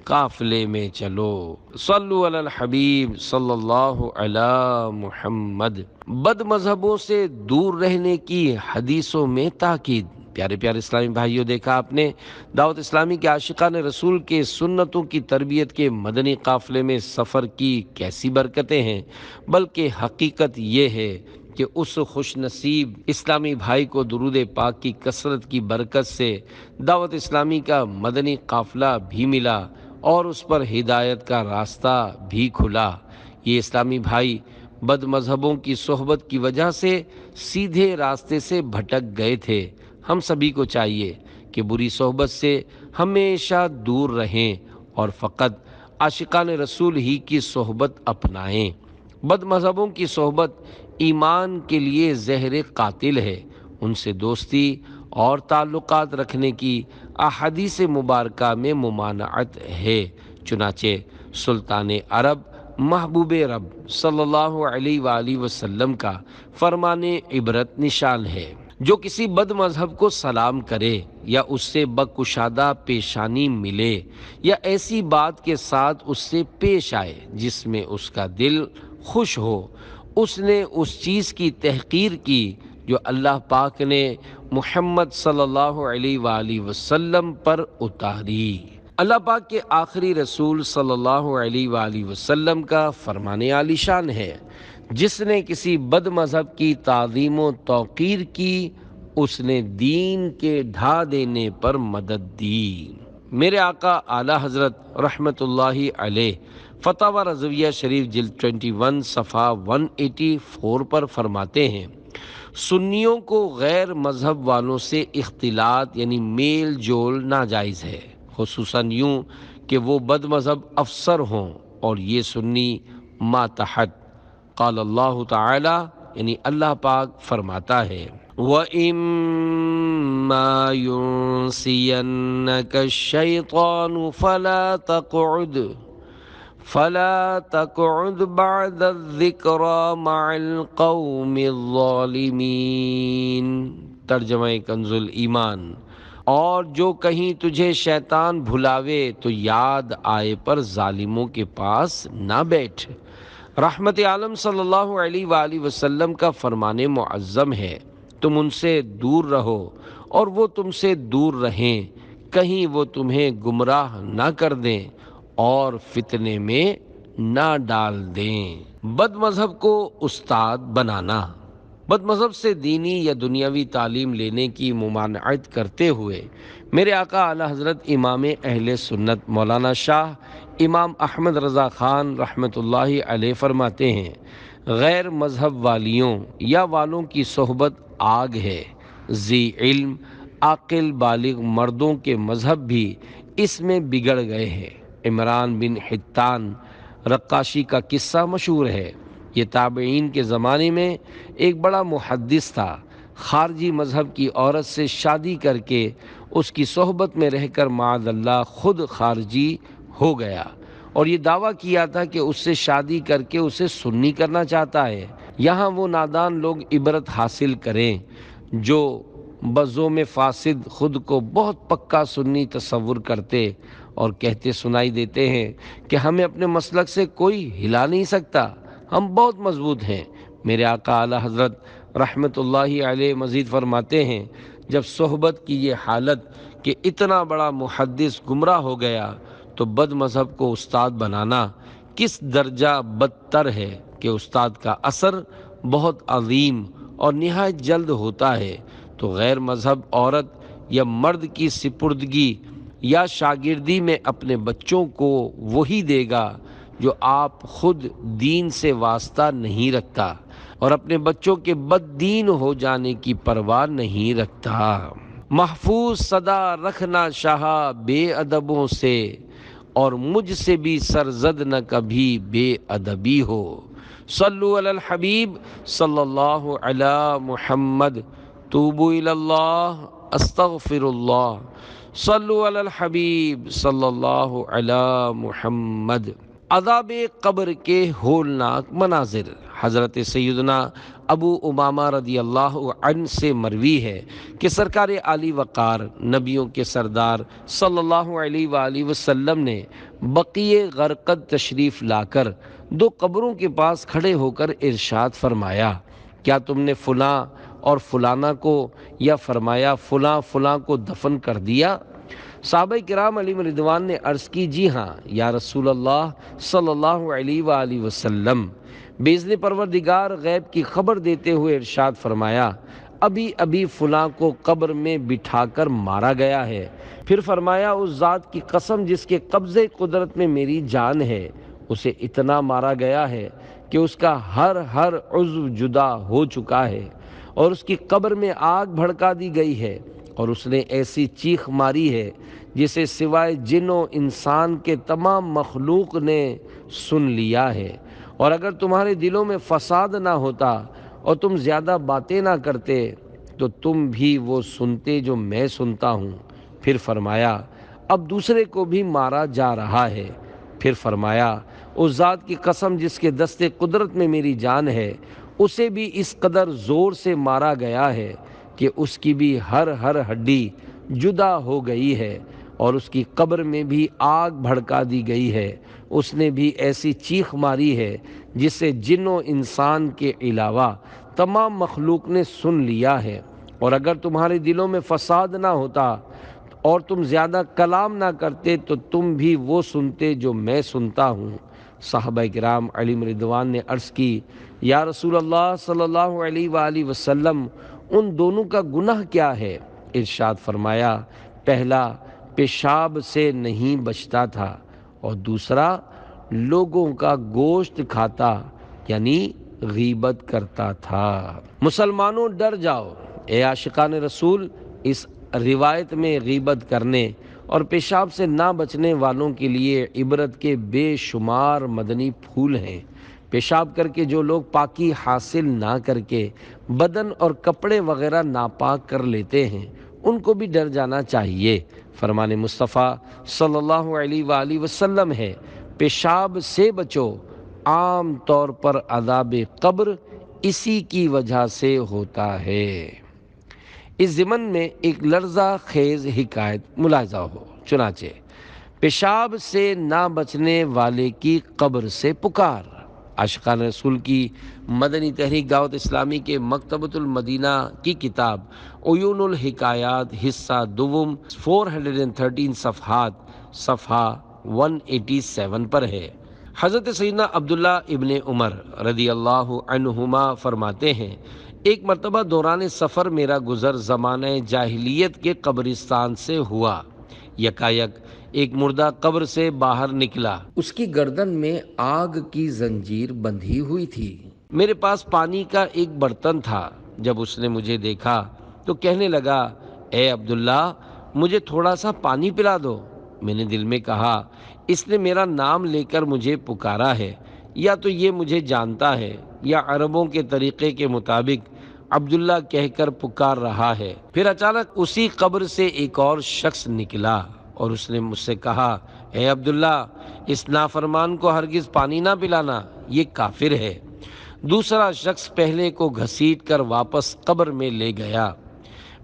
قافلے میں چلو۔ صلو علی الحبیب صلی اللہ علی محمد۔ بد مذہبوں سے دور رہنے کی حدیثوں میں تاکید۔ پیارے پیارے اسلامی بھائیوں، دیکھا آپ نے دعوت اسلامی کے عاشقان رسول کے سنتوں کی تربیت کے مدنی قافلے میں سفر کی کیسی برکتیں ہیں، بلکہ حقیقت یہ ہے کہ اس خوش نصیب اسلامی بھائی کو درود پاک کی کثرت کی برکت سے دعوت اسلامی کا مدنی قافلہ بھی ملا اور اس پر ہدایت کا راستہ بھی کھلا۔ یہ اسلامی بھائی بد مذہبوں کی صحبت کی وجہ سے سیدھے راستے سے بھٹک گئے تھے۔ ہم سبھی کو چاہیے کہ بری صحبت سے ہمیشہ دور رہیں اور فقط عاشقان رسول ہی کی صحبت اپنائیں۔ بد مذہبوں کی صحبت ایمان کے لیے زہر قاتل ہے۔ ان سے دوستی اور تعلقات رکھنے کی احادیث مبارکہ میں ممانعت ہے۔ چنانچہ سلطان عرب محبوب رب صلی اللہ علیہ وآلہ وسلم کا فرمان عبرت نشان ہے، جو کسی بد مذہب کو سلام کرے یا اس سے بکشادہ پیشانی ملے یا ایسی بات کے ساتھ اس سے پیش آئے جس میں اس کا دل خوش ہو، اس نے اس چیز کی تحقیر کی جو اللہ پاک نے محمد صلی اللہ علیہ وآلہ وسلم پر اتاری۔ اللہ پاک کے آخری رسول صلی اللہ علیہ وآلہ وسلم کا فرمان عالی شان ہے، جس نے کسی بد مذہب کی تعظیم و توقیر کی، اس نے دین کے ڈھا دینے پر مدد دی۔ میرے آقا اعلیٰ حضرت رحمت اللہ علیہ فتاوی رضویہ شریف جلد 21 صفحہ 184 پر فرماتے ہیں، سنیوں کو غیر مذہب والوں سے اختلاط یعنی میل جول ناجائز ہے، خصوصاً یوں کہ وہ بد مذہب افسر ہوں اور یہ سنی ماتحت۔ قال اللہ تعالی یعنی اللہ پاک فرماتا ہے، وَإِمَّا يُنْسِيَنَّكَ الشَّيْطَانُ فَلَا تَقْعُدْ بَعْدَ الذِّكْرَى مَعَ الْقَوْمِ الظَّالِمِينَ۔ ترجمہ کنز الایمان۔ اور جو کہیں تجھے شیطان بھلاوے تو یاد آئے پر ظالموں کے پاس نہ بیٹھ۔ رحمت عالم صلی اللہ علیہ وآلہ وسلم کا فرمان معظم ہے، تم ان سے دور رہو اور وہ تم سے دور رہیں، کہیں وہ تمہیں گمراہ نہ کر دیں اور فتنے میں نہ ڈال دیں۔ بد مذہب کو استاد بنانا۔ بد مذہب سے دینی یا دنیاوی تعلیم لینے کی ممانعت کرتے ہوئے میرے آقا اعلیٰ حضرت امام اہل سنت مولانا شاہ امام احمد رضا خان رحمت اللہ علیہ فرماتے ہیں، غیر مذہب والیوں یا والوں کی صحبت آگ ہے۔ ذی علم عاقل بالغ مردوں کے مذہب بھی اس میں بگڑ گئے ہیں۔ عمران بن حتان رقاشی کا قصہ مشہور ہے۔ یہ تابعین کے زمانے میں ایک بڑا محدث تھا، خارجی مذہب کی عورت سے شادی کر کے اس کی صحبت میں رہ کر معاذ اللہ خود خارجی ہو گیا اور یہ دعویٰ کیا تھا کہ اس سے شادی کر کے اسے سنی کرنا چاہتا ہے۔ یہاں وہ نادان لوگ عبرت حاصل کریں جو بزوم فاسد خود کو بہت پکا سنی تصور کرتے اور کہتے سنائی دیتے ہیں کہ ہمیں اپنے مسلک سے کوئی ہلا نہیں سکتا، ہم بہت مضبوط ہیں۔ میرے آقا اعلیٰ حضرت رحمت اللہ علیہ مزید فرماتے ہیں، جب صحبت کی یہ حالت کہ اتنا بڑا محدث گمراہ ہو گیا تو بد مذہب کو استاد بنانا کس درجہ بدتر ہے کہ استاد کا اثر بہت عظیم اور نہایت جلد ہوتا ہے، تو غیر مذہب عورت یا مرد کی سپردگی یا شاگردی میں اپنے بچوں کو وہی دے گا جو آپ خود دین سے واسطہ نہیں رکھتا اور اپنے بچوں کے بد دین ہو جانے کی پرواہ نہیں رکھتا۔ محفوظ صدا رکھنا شاہا بے ادبوں سے، اور مجھ سے بھی سرزد نہ کبھی بے ادبی ہو۔ صلو علی الحبیب صلی اللہ علی محمد، توبوا الی اللہ استغفر اللہ، صلو علی الحبیب صلی اللہ علی محمد۔ عذاب قبر کے ہولناک مناظر۔ حضرت سیدنا ابو امامہ رضی اللہ عنہ سے مروی ہے کہ سرکار عالی وقار نبیوں کے سردار صلی اللہ علیہ وآلہ وسلم نے بقیع غرقد تشریف لا کر دو قبروں کے پاس کھڑے ہو کر ارشاد فرمایا، کیا تم نے فلاں اور فلانا کو یا فرمایا فلاں فلاں کو دفن کر دیا؟ صحابہ کرام علیہم رضوان نے عرض کی، جی ہاں یا رسول اللہ صلی اللہ علیہ وآلہ وسلم۔ باذن پروردگار غیب کی خبر دیتے ہوئے ارشاد فرمایا، ابھی ابھی فلاں کو قبر میں بٹھا کر مارا گیا ہے۔ پھر فرمایا، اس ذات کی قسم جس کے قبضے قدرت میں میری جان ہے، اسے اتنا مارا گیا ہے کہ اس کا ہر عضو جدا ہو چکا ہے، اور اس کی قبر میں آگ بھڑکا دی گئی ہے، اور اس نے ایسی چیخ ماری ہے جسے سوائے جن و انسان کے تمام مخلوق نے سن لیا ہے۔ اور اگر تمہارے دلوں میں فساد نہ ہوتا اور تم زیادہ باتیں نہ کرتے تو تم بھی وہ سنتے جو میں سنتا ہوں۔ پھر فرمایا، اب دوسرے کو بھی مارا جا رہا ہے۔ پھر فرمایا، اس ذات کی قسم جس کے دستے قدرت میں میری جان ہے، اسے بھی اس قدر زور سے مارا گیا ہے کہ اس کی بھی ہر ہڈی جدا ہو گئی ہے، اور اس کی قبر میں بھی آگ بھڑکا دی گئی ہے۔ اس نے بھی ایسی چیخ ماری ہے جسے جن و انسان کے علاوہ تمام مخلوق نے سن لیا ہے۔ اور اگر تمہارے دلوں میں فساد نہ ہوتا اور تم زیادہ کلام نہ کرتے تو تم بھی وہ سنتے جو میں سنتا ہوں۔ صحابہ کرام علیہم رضوان نے عرض کی، یا رسول اللہ صلی اللہ علیہ وآلہ وسلم، ان دونوں کا گناہ کیا ہے؟ ارشاد فرمایا، پہلا پیشاب سے نہیں بچتا تھا، اور دوسرا لوگوں کا گوشت کھاتا یعنی غیبت کرتا تھا۔ مسلمانوں ڈر جاؤ، اے عاشقان رسول، اس روایت میں غیبت کرنے اور پیشاب سے نہ بچنے والوں کے لیے عبرت کے بے شمار مدنی پھول ہیں۔ پیشاب کر کے جو لوگ پاکی حاصل نہ کر کے بدن اور کپڑے وغیرہ ناپاک کر لیتے ہیں، ان کو بھی ڈر جانا چاہیے۔ فرمان مصطفیٰ صلی اللہ علیہ وآلہ وسلم ہے، پیشاب سے بچو، عام طور پر عذاب قبر اسی کی وجہ سے ہوتا ہے۔ اس ضمن میں ایک لرزہ خیز حکایت ملاحظہ ہو، چنانچہ پیشاب سے نہ بچنے والے کی قبر سے پکار۔ عاشقان رسول کی مدنی تحریک دعوت اسلامی کے مکتبۃ المدینہ کی کتاب عیون الحکایات حصہ دوم 413 صفحات صفحہ 187 پر ہے۔ حضرت سیدنا عبداللہ ابن عمر رضی اللہ عنہما فرماتے ہیں، ایک مرتبہ دوران سفر میرا گزر زمانہ جاہلیت کے قبرستان سے ہوا۔ یکایک ایک مردہ قبر سے باہر نکلا، اس کی گردن میں آگ کی زنجیر بندھی ہوئی تھی۔ میرے پاس پانی کا ایک برتن تھا۔ جب اس نے مجھے دیکھا تو کہنے لگا، اے عبداللہ، مجھے تھوڑا سا پانی پلا دو۔ میں نے دل میں کہا، اس نے میرا نام لے کر مجھے پکارا ہے، یا تو یہ مجھے جانتا ہے یا عربوں کے طریقے کے مطابق عبداللہ کہہ کر پکار رہا ہے۔ پھر اچانک اسی قبر سے ایک اور شخص نکلا اور اس نے مجھ سے کہا، اے عبداللہ، اس نافرمان کو ہرگز پانی نہ پلانا، یہ کافر ہے۔ دوسرا شخص پہلے کو گھسیٹ کر واپس قبر میں لے گیا۔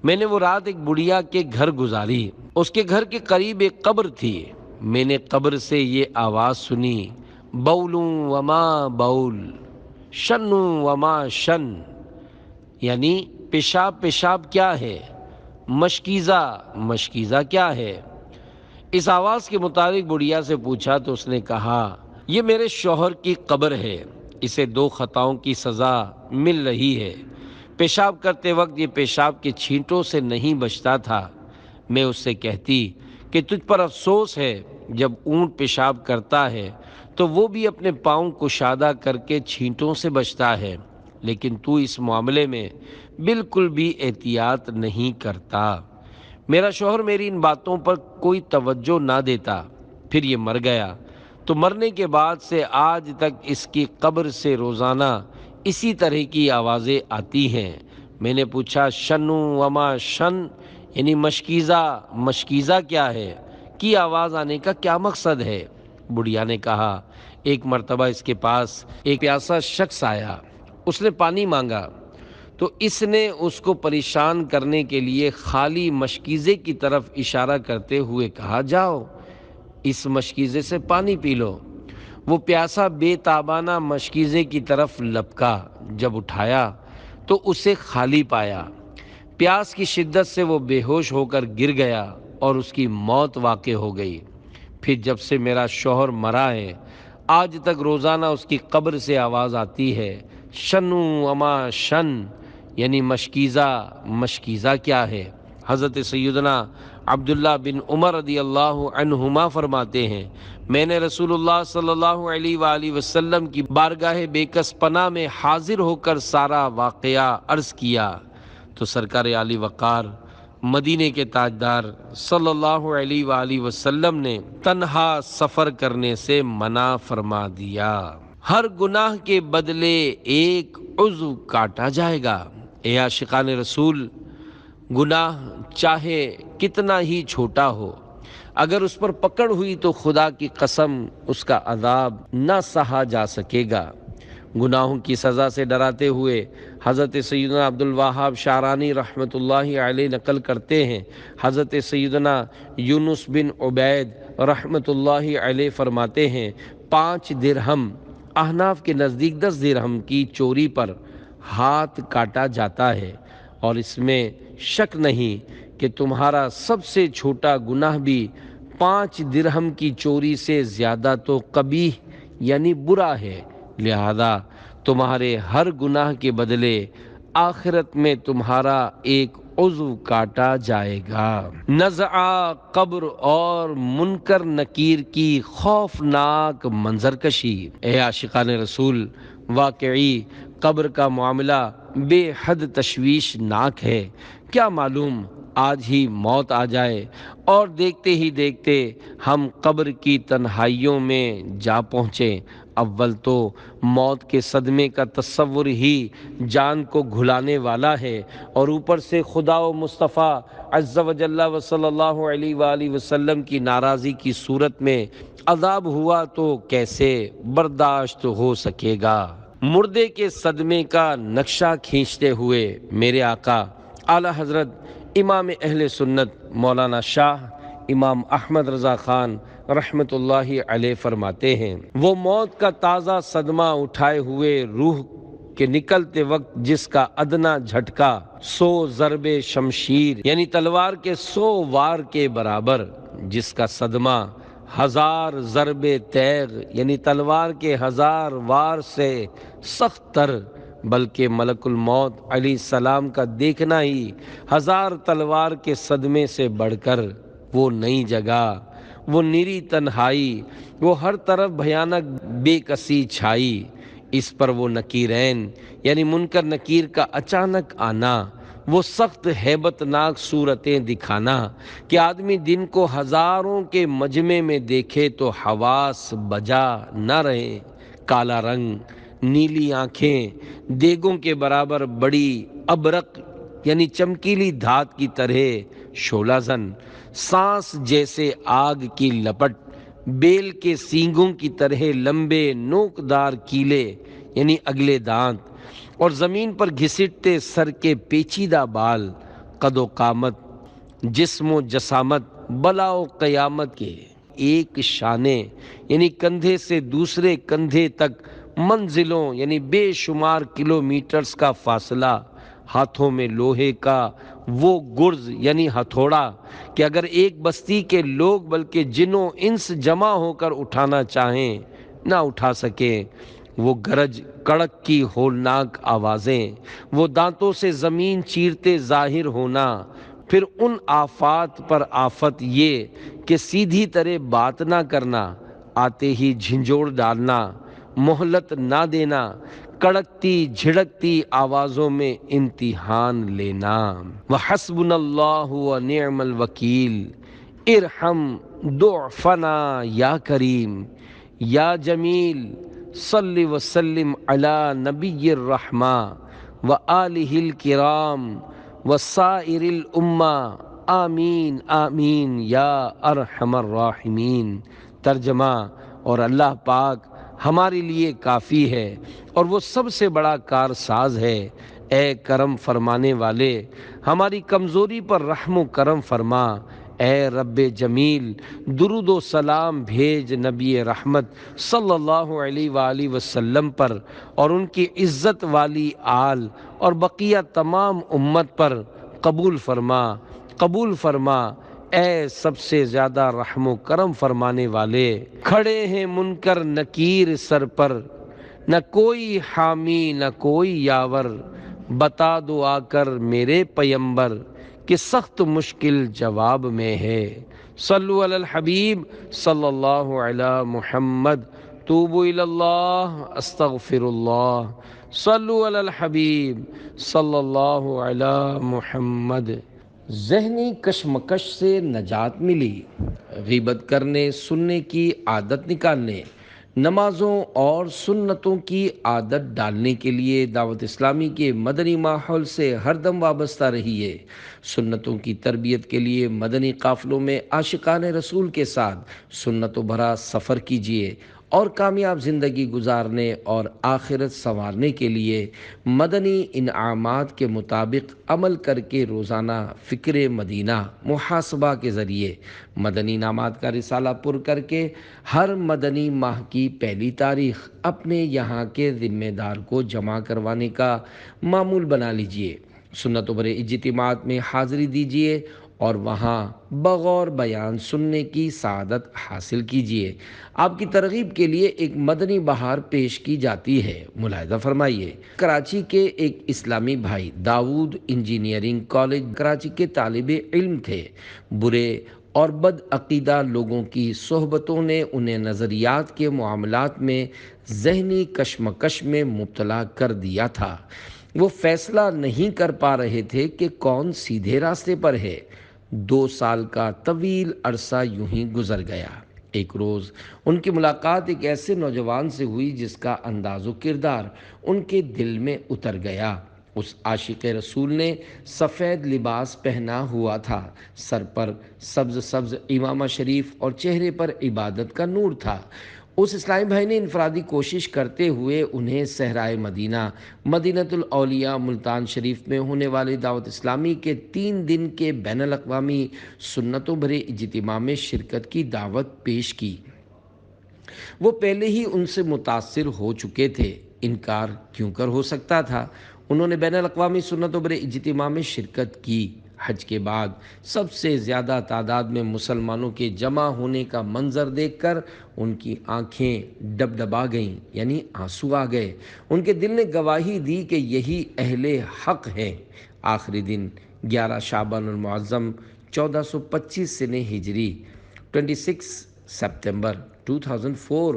میں نے وہ رات ایک بڑھیا کے گھر گزاری۔ اس کے گھر کے قریب ایک قبر تھی۔ میں نے قبر سے یہ آواز سنی، بولوں وما بول، شنوں وما شن، یعنی پیشاب پیشاب کیا ہے، مشکیزہ مشکیزہ کیا ہے۔ اس آواز کے مطابق بڑھیا سے پوچھا تو اس نے کہا، یہ میرے شوہر کی قبر ہے، اسے 2 خطاؤں کی سزا مل رہی ہے۔ پیشاب کرتے وقت یہ پیشاب کے چھینٹوں سے نہیں بچتا تھا۔ میں اس سے کہتی کہ تجھ پر افسوس ہے، جب اونٹ پیشاب کرتا ہے تو وہ بھی اپنے پاؤں کشادہ کر کے چھینٹوں سے بچتا ہے، لیکن تو اس معاملے میں بالکل بھی احتیاط نہیں کرتا۔ میرا شوہر میری ان باتوں پر کوئی توجہ نہ دیتا، پھر یہ مر گیا تو مرنے کے بعد سے آج تک اس کی قبر سے روزانہ اسی طرح کی آوازیں آتی ہیں۔ میں نے پوچھا، شنوں وما شن، یعنی مشکیزہ مشکیزہ کیا ہے، کی آواز آنے کا کیا مقصد ہے؟ بڑھیا نے کہا، ایک مرتبہ اس کے پاس ایک پیاسا شخص آیا۔ اس نے پانی مانگا تو اس نے اس کو پریشان کرنے کے لیے خالی مشکیزے کی طرف اشارہ کرتے ہوئے کہا، جاؤ اس مشکیزے سے پانی پی لو۔ وہ پیاسا بے تابانہ مشکیزے کی طرف لپکا، جب اٹھایا تو اسے خالی پایا۔ پیاس کی شدت سے وہ بے ہوش ہو کر گر گیا اور اس کی موت واقع ہو گئی۔ پھر جب سے میرا شوہر مرا ہے، آج تک روزانہ اس کی قبر سے آواز آتی ہے، شنو اما شن، یعنی مشکیزہ کیا ہے؟ حضرت سیدنا عبداللہ بن عمر رضی اللہ عنہما فرماتے ہیں، میں نے رسول اللہ صلی اللہ علیہ وآلہ وسلم کی بارگاہ بے کس پناہ میں حاضر ہو کر سارا واقعہ عرض کیا تو سرکار عالی وقار مدینے کے تاجدار صلی اللہ علیہ وآلہ وسلم نے تنہا سفر کرنے سے منع فرما دیا۔ ہر گناہ کے بدلے ایک عضو کاٹا جائے گا۔ اے عاشقان رسول، گناہ چاہے کتنا ہی چھوٹا ہو، اگر اس پر پکڑ ہوئی تو خدا کی قسم اس کا عذاب نہ سہا جا سکے گا۔ گناہوں کی سزا سے ڈراتے ہوئے حضرت سیدنا عبد الوہاب شعرانی رحمۃ اللہ علیہ نقل کرتے ہیں، حضرت سیدنا یونس بن عبید رحمۃ اللہ علیہ فرماتے ہیں، 5 درہم احناف کے نزدیک 10 درہم کی چوری پر ہاتھ کاٹا جاتا ہے، اور اس میں شک نہیں کہ تمہارا سب سے چھوٹا گناہ بھی 5 درہم کی چوری سے زیادہ تو قبیح یعنی برا ہے۔ لہذا تمہارے ہر گناہ کے بدلے آخرت میں تمہارا ایک عضو کاٹا جائے گا۔ نزع قبر اور منکر نکیر کی خوفناک منظر کشی۔ اے عاشقان رسول، واقعی قبر کا معاملہ بے حد تشویشناک ہے۔ کیا معلوم آج ہی موت آ جائے اور دیکھتے ہی دیکھتے ہم قبر کی تنہائیوں میں جا پہنچے۔ اول تو موت کے صدمے کا تصور ہی جان کو گھلانے والا ہے، اور اوپر سے خدا و مصطفیٰ عز و جل و صلی اللہ علیہ وآلہ وسلم کی ناراضی کی صورت میں عذاب ہوا تو کیسے برداشت ہو سکے گا؟ مردے کے صدمے کا نقشہ کھینچتے ہوئے میرے آقا اعلیٰ حضرت امام اہل سنت مولانا شاہ امام احمد رضا خان رحمۃ اللہ علیہ فرماتے ہیں، وہ موت کا تازہ صدمہ اٹھائے ہوئے روح کے نکلتے وقت جس کا ادنا جھٹکا 100 ضرب شمشیر یعنی تلوار کے 100 وار کے برابر، جس کا صدمہ 1000 ضرب تیغ یعنی تلوار کے 1000 وار سے سخت تر، بلکہ ملک الموت علیہ السلام کا دیکھنا ہی 1000 تلوار کے صدمے سے بڑھ کر، وہ نئی جگہ، وہ نیری تنہائی، وہ ہر طرف بھیانک بے کسی چھائی، اس پر وہ نکیرین یعنی منکر نکیر کا اچانک آنا، وہ سخت ہیبت ناک صورتیں دکھانا کہ آدمی دن کو ہزاروں کے مجمع میں دیکھے تو حواس بجا نہ رہے۔ کالا رنگ، نیلی آنکھیں، دیگوں کے برابر بڑی، ابرق یعنی چمکیلی دھات کی طرح شعلہ زن، سانس جیسے آگ کی لپٹ، بیل کے سینگوں کی طرح لمبے نوکدار کیلے یعنی اگلے دانت، اور زمین پر گھسٹتے سر کے پیچیدہ بال، قد و قامت، جسم و جسامت بلا و قیامت کے ایک شانے یعنی کندھے سے دوسرے کندھے تک منزلوں یعنی بے شمار کلومیٹرز کا فاصلہ، ہاتھوں میں لوہے کا وہ گرز یعنی ہتھوڑا کہ اگر ایک بستی کے لوگ بلکہ جنوں انس جمع ہو کر اٹھانا چاہیں نہ اٹھا سکیں، وہ گرج کڑک کی ہولناک آوازیں، وہ دانتوں سے زمین چیرتے ظاہر ہونا، پھر ان آفات پر آفت یہ کہ سیدھی طرح بات نہ کرنا، آتے ہی جھنجھوڑ ڈالنا، مہلت نہ دینا، کڑکتی جھڑکتی آوازوں میں امتحان لینا۔ وحسبنا اللہ ونعم الوکیل ارحم ضعفنا یا کریم یا جمیل صلی وسلم علی نبی الرحمہ وآلہ الکرام وسائر الامہ آمین آمین یا ارحم الراحمین۔ ترجمہ، اور اللہ پاک ہمارے لیے کافی ہے اور وہ سب سے بڑا کارساز ہے۔ اے کرم فرمانے والے، ہماری کمزوری پر رحم و کرم فرما۔ اے رب جمیل، درود و سلام بھیج نبی رحمت صلی اللہ علیہ وآلہ وسلم پر اور ان کی عزت والی آل اور بقیہ تمام امت پر۔ قبول فرما، قبول فرما اے سب سے زیادہ رحم و کرم فرمانے والے۔ کھڑے ہیں منکر نکیر سر پر، نہ کوئی حامی نہ کوئی یاور، بتا دو آ کر میرے پیمبر کہ سخت مشکل جواب میں ہے۔ صلو علی الحبیب صلی اللہ علی محمد، توبوا الی اللہ استغفر اللہ، صلو علی الحبیب صلی اللہ علی محمد۔ ذہنی کشمکش سے نجات ملی، غیبت کرنے سننے کی عادت نکالنے، نمازوں اور سنتوں کی عادت ڈالنے کے لیے دعوت اسلامی کے مدنی ماحول سے ہر دم وابستہ رہیے۔ سنتوں کی تربیت کے لیے مدنی قافلوں میں عاشقان رسول کے ساتھ سنتوں بھرا سفر کیجیے اور کامیاب زندگی گزارنے اور آخرت سنوارنے کے لیے مدنی انعامات کے مطابق عمل کر کے روزانہ فکر مدینہ محاسبہ کے ذریعے مدنی انعامات کا رسالہ پر کر کے ہر مدنی ماہ کی پہلی تاریخ اپنے یہاں کے ذمہ دار کو جمع کروانے کا معمول بنا لیجئے۔ سنتوں بھرے اجتماعات میں حاضری دیجیے اور وہاں بغور بیان سننے کی سعادت حاصل کیجیے۔ آپ کی ترغیب کے لیے ایک مدنی بہار پیش کی جاتی ہے، ملاحظہ فرمائیے۔ کراچی کے ایک اسلامی بھائی داؤد انجینئرنگ کالج کراچی کے طالب علم تھے۔ برے اور بد عقیدہ لوگوں کی صحبتوں نے انہیں نظریات کے معاملات میں ذہنی کشمکش میں مبتلا کر دیا تھا۔ وہ فیصلہ نہیں کر پا رہے تھے کہ کون سیدھے راستے پر ہے۔ 2 سال کا طویل عرصہ یوں ہی گزر گیا۔ ایک روز ان کی ملاقات ایک ایسے نوجوان سے ہوئی جس کا انداز و کردار ان کے دل میں اتر گیا۔ اس عاشق رسول نے سفید لباس پہنا ہوا تھا، سر پر سبز سبز امامہ شریف اور چہرے پر عبادت کا نور تھا۔ اس اسلامی بھائی نے انفرادی کوشش کرتے ہوئے انہیں صحرائے مدینہ مدینۃ الاولیاء ملتان شریف میں ہونے والے دعوت اسلامی کے 3 دن کے بین الاقوامی سنتوں بھرے اجتماع میں شرکت کی دعوت پیش کی۔ وہ پہلے ہی ان سے متاثر ہو چکے تھے، انکار کیوں کر ہو سکتا تھا؟ انہوں نے بین الاقوامی سنتوں بھرے اجتماع میں شرکت کی۔ حج کے بعد سب سے زیادہ تعداد میں مسلمانوں کے جمع ہونے کا منظر دیکھ کر ان کی آنکھیں ڈبڈبا گئیں، یعنی آنسو آ گئے۔ ان کے دل نے گواہی دی کہ یہی اہل حق ہیں۔ آخری دن 11 شعبان المعظم 1425 سنہ ہجری 26 سپتمبر 2004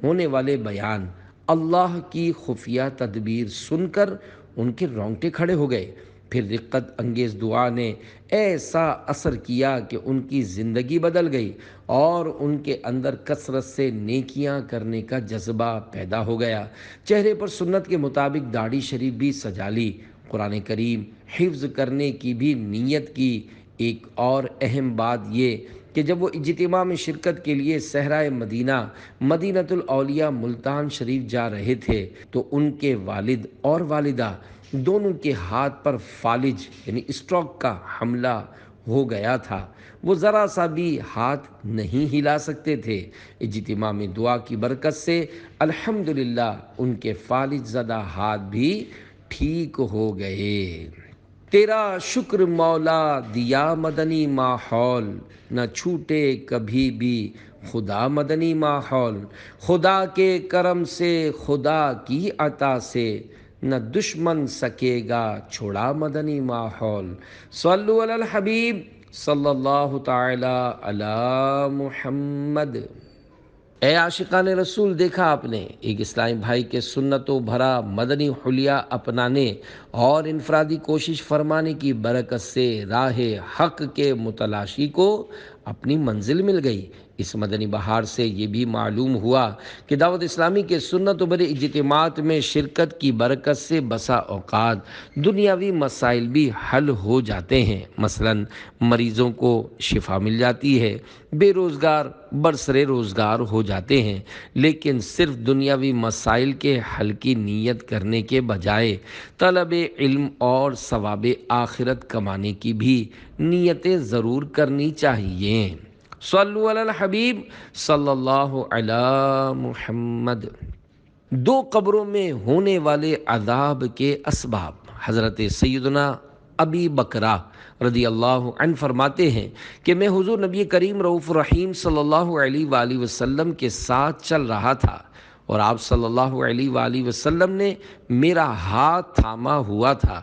ہونے والے بیان اللہ کی خفیہ تدبیر سن کر ان کے رونگٹے کھڑے ہو گئے۔ پھر رقت انگیز دعا نے ایسا اثر کیا کہ ان کی زندگی بدل گئی اور ان کے اندر کثرت سے نیکیاں کرنے کا جذبہ پیدا ہو گیا۔ چہرے پر سنت کے مطابق داڑھی شریف بھی سجا لی، قرآن کریم حفظ کرنے کی بھی نیت کی۔ ایک اور اہم بات یہ کہ جب وہ اجتماع میں شرکت کے لیے صحرائے مدینہ مدینۃ الاولیاء ملتان شریف جا رہے تھے تو ان کے والد اور والدہ دونوں کے ہاتھ پر فالج یعنی اسٹروک کا حملہ ہو گیا تھا۔ وہ ذرا سا بھی ہاتھ نہیں ہلا سکتے تھے۔ اجتماع میں دعا کی برکت سے الحمدللہ ان کے فالج زدہ ہاتھ بھی ٹھیک ہو گئے۔ تیرا شکر مولا دیا مدنی ماحول، نہ چھوٹے کبھی بھی خدا مدنی ماحول۔ خدا کے کرم سے خدا کی عطا سے نہ دشمن سکے گا چھوڑا مدنی ماحول۔ صلو علی الحبیب صلی اللہ تعالی علی محمد۔ اے عاشقان رسول، دیکھا آپ نے ایک اسلامی بھائی کے سنتوں بھرا مدنی حلیہ اپنانے اور انفرادی کوشش فرمانے کی برکت سے راہ حق کے متلاشی کو اپنی منزل مل گئی۔ اس مدنی بہار سے یہ بھی معلوم ہوا کہ دعوت اسلامی کے سنت و بڑے اجتماعات میں شرکت کی برکت سے بسا اوقات دنیاوی مسائل بھی حل ہو جاتے ہیں۔ مثلا مریضوں کو شفا مل جاتی ہے، بے روزگار برسرے روزگار ہو جاتے ہیں، لیکن صرف دنیاوی مسائل کے حل کی نیت کرنے کے بجائے طلب علم اور ثواب آخرت کمانے کی بھی نیتیں ضرور کرنی چاہیے۔ صلو علی الحبیب صلی اللہ علی محمد۔ دو قبروں میں ہونے والے عذاب کے اسباب۔ حضرت سیدنا ابی بکرہ رضی اللہ عنہ فرماتے ہیں کہ میں حضور نبی کریم رؤوف رحیم صلی اللہ علیہ وآلہ وسلم کے ساتھ چل رہا تھا اور آپ صلی اللہ علیہ وآلہ وسلم نے میرا ہاتھ تھاما ہوا تھا۔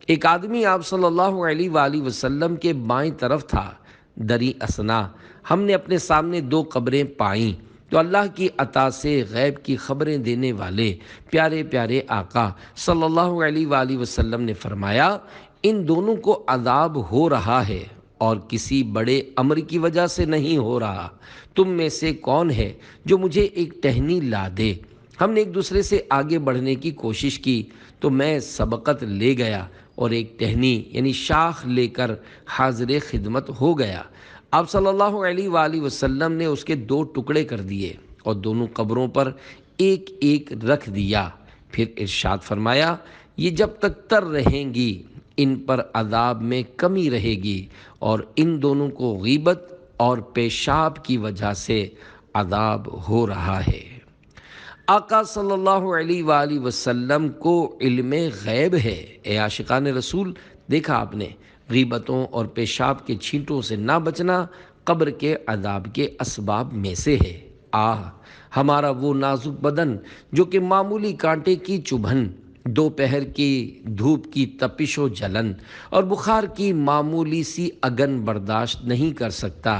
ایک آدمی آپ صلی اللہ علیہ وآلہ وسلم کے بائیں طرف تھا۔ دری اسنا ہم نے اپنے سامنے دو قبریں پائیں تو اللہ کی عطا سے غیب کی خبریں دینے والے پیارے پیارے آقا صلی اللہ علیہ وآلہ وسلم نے فرمایا، ان دونوں کو عذاب ہو رہا ہے اور کسی بڑے امر کی وجہ سے نہیں ہو رہا۔ تم میں سے کون ہے جو مجھے ایک ٹہنی لا دے؟ ہم نے ایک دوسرے سے آگے بڑھنے کی کوشش کی تو میں سبقت لے گیا اور ایک ٹہنی یعنی شاخ لے کر حاضر خدمت ہو گیا۔ آپ صلی اللہ علیہ وآلہ وسلم نے اس کے دو ٹکڑے کر دیے اور دونوں قبروں پر ایک ایک رکھ دیا۔ پھر ارشاد فرمایا، یہ جب تک تر رہیں گی ان پر عذاب میں کمی رہے گی اور ان دونوں کو غیبت اور پیشاب کی وجہ سے عذاب ہو رہا ہے۔ آقا صلی اللہ علیہ وآلہ وسلم کو علم غیب ہے۔ اے عاشقان رسول، دیکھا آپ نے، غیبتوں اور پیشاب کے چھینٹوں سے نہ بچنا قبر کے عذاب کے اسباب میں سے ہے۔ ہمارا وہ نازک بدن جو کہ معمولی کانٹے کی چبھن، دوپہر کی دھوپ کی تپش و جلن اور بخار کی معمولی سی اگن برداشت نہیں کر سکتا،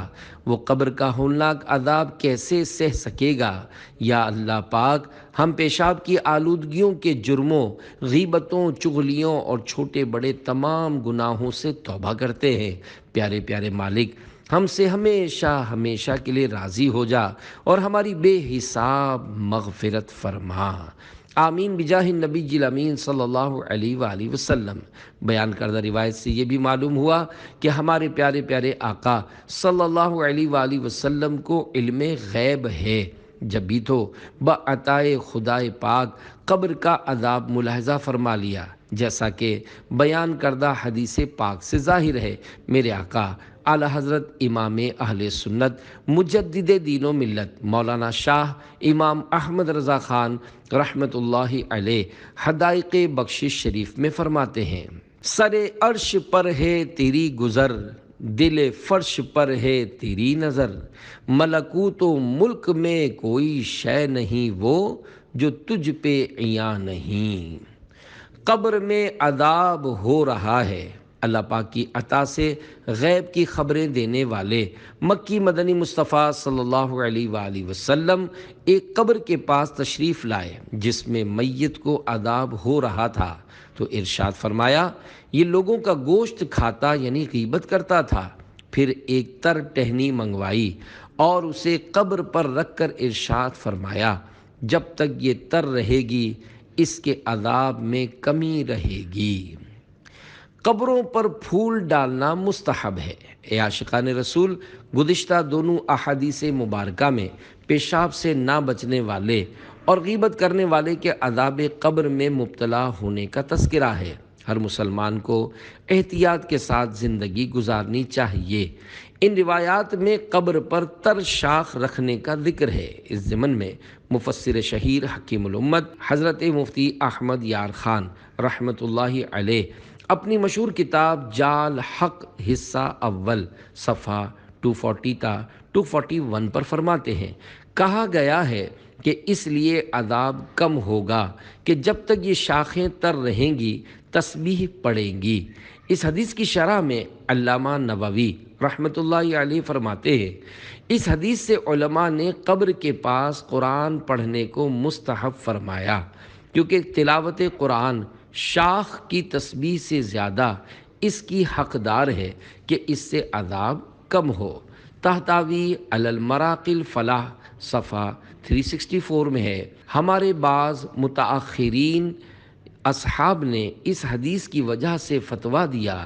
وہ قبر کا ہولناک عذاب کیسے سہ سکے گا؟ یا اللہ پاک، ہم پیشاب کی آلودگیوں کے جرموں، غیبتوں، چغلیوں اور چھوٹے بڑے تمام گناہوں سے توبہ کرتے ہیں۔ پیارے پیارے مالک، ہم سے ہمیشہ ہمیشہ کے لیے راضی ہو جا اور ہماری بے حساب مغفرت فرما۔ آمین بجاہ النبی الامین صلی اللہ علیہ وآلہ وسلم۔ بیان کردہ روایت سے یہ بھی معلوم ہوا کہ ہمارے پیارے پیارے آقا صلی اللہ علیہ وآلہ وسلم کو علم غیب ہے، جب بھی تو بعطائے خدائے پاک قبر کا عذاب ملاحظہ فرما لیا، جیسا کہ بیان کردہ حدیث پاک سے ظاہر ہے۔ میرے آقا اعلی حضرت امام اہل سنت مجدد دین و ملت مولانا شاہ امام احمد رضا خان رحمت اللہ علیہ حدائق بخشش شریف میں فرماتے ہیں، سر عرش پر ہے تیری گزر، دل فرش پر ہے تیری نظر، ملکوت و ملک میں کوئی شے نہیں وہ جو تجھ پہ عیاں نہیں۔ قبر میں عذاب ہو رہا ہے۔ اللہ پاک کی عطا سے غیب کی خبریں دینے والے مکی مدنی مصطفیٰ صلی اللہ علیہ وآلہ وسلم ایک قبر کے پاس تشریف لائے جس میں میت کو عذاب ہو رہا تھا، تو ارشاد فرمایا، یہ لوگوں کا گوشت کھاتا یعنی غیبت کرتا تھا۔ پھر ایک تر ٹہنی منگوائی اور اسے قبر پر رکھ کر ارشاد فرمایا، جب تک یہ تر رہے گی اس کے عذاب میں کمی رہے گی۔ قبروں پر پھول ڈالنا مستحب ہے۔ اے عاشقان رسول، گزشتہ دونوں احادیث مبارکہ میں پیشاب سے نہ بچنے والے اور غیبت کرنے والے کے عذاب قبر میں مبتلا ہونے کا تذکرہ ہے۔ ہر مسلمان کو احتیاط کے ساتھ زندگی گزارنی چاہیے۔ ان روایات میں قبر پر تر شاخ رکھنے کا ذکر ہے۔ اس ضمن میں مفسر شہیر حکیم الامت حضرت مفتی احمد یار خان رحمت اللہ علیہ اپنی مشہور کتاب جال حق حصہ اول صفحہ 240 تا 241 پر فرماتے ہیں، کہا گیا ہے کہ اس لیے عذاب کم ہوگا کہ جب تک یہ شاخیں تر رہیں گی تسبیح پڑیں گی۔ اس حدیث کی شرح میں علامہ نووی رحمت اللہ علیہ فرماتے ہیں، اس حدیث سے علماء نے قبر کے پاس قرآن پڑھنے کو مستحب فرمایا، کیونکہ تلاوت قرآن شاخ کی تسبیح سے زیادہ اس کی حقدار ہے کہ اس سے عذاب کم ہو۔ تحتاوی علی المراقل فلاح صفحہ 364 میں ہے۔ ہمارے بعض متاخرین اصحاب نے اس حدیث کی وجہ سے فتویٰ دیا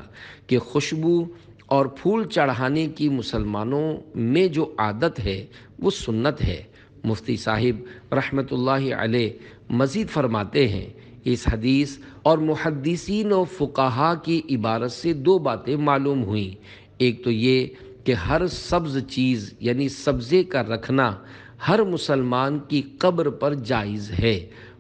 کہ خوشبو اور پھول چڑھانے کی مسلمانوں میں جو عادت ہے وہ سنت ہے۔ مفتی صاحب رحمۃ اللہ علیہ مزید فرماتے ہیں، اس حدیث اور محدثین و فقہا کی عبارت سے دو باتیں معلوم ہوئیں۔ ایک تو یہ کہ ہر سبز چیز یعنی سبزے کا رکھنا ہر مسلمان کی قبر پر جائز ہے۔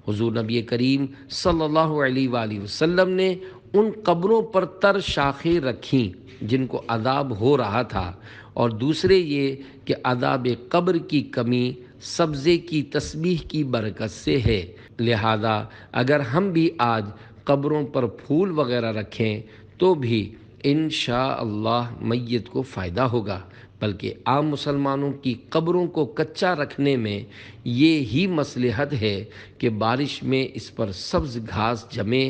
حضور نبی کریم صلی اللہ علیہ وآلہ وسلم نے ان قبروں پر تر شاخیں رکھیں جن کو عذاب ہو رہا تھا، اور دوسرے یہ کہ عذاب قبر کی کمی سبزے کی تسبیح کی برکت سے ہے۔ لہذا اگر ہم بھی آج قبروں پر پھول وغیرہ رکھیں تو بھی انشاءاللہ میت کو فائدہ ہوگا، بلکہ عام مسلمانوں کی قبروں کو کچا رکھنے میں یہ ہی مصلحت ہے کہ بارش میں اس پر سبز گھاس جمے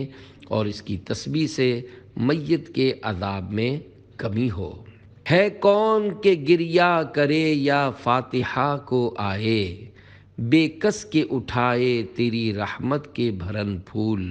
اور اس کی تسبیح سے میت کے عذاب میں کمی ہو۔ ہے کون کہ گریا کرے یا فاتحہ کو آئے، بے کس کے اٹھائے تیری رحمت کے بھرن پھول۔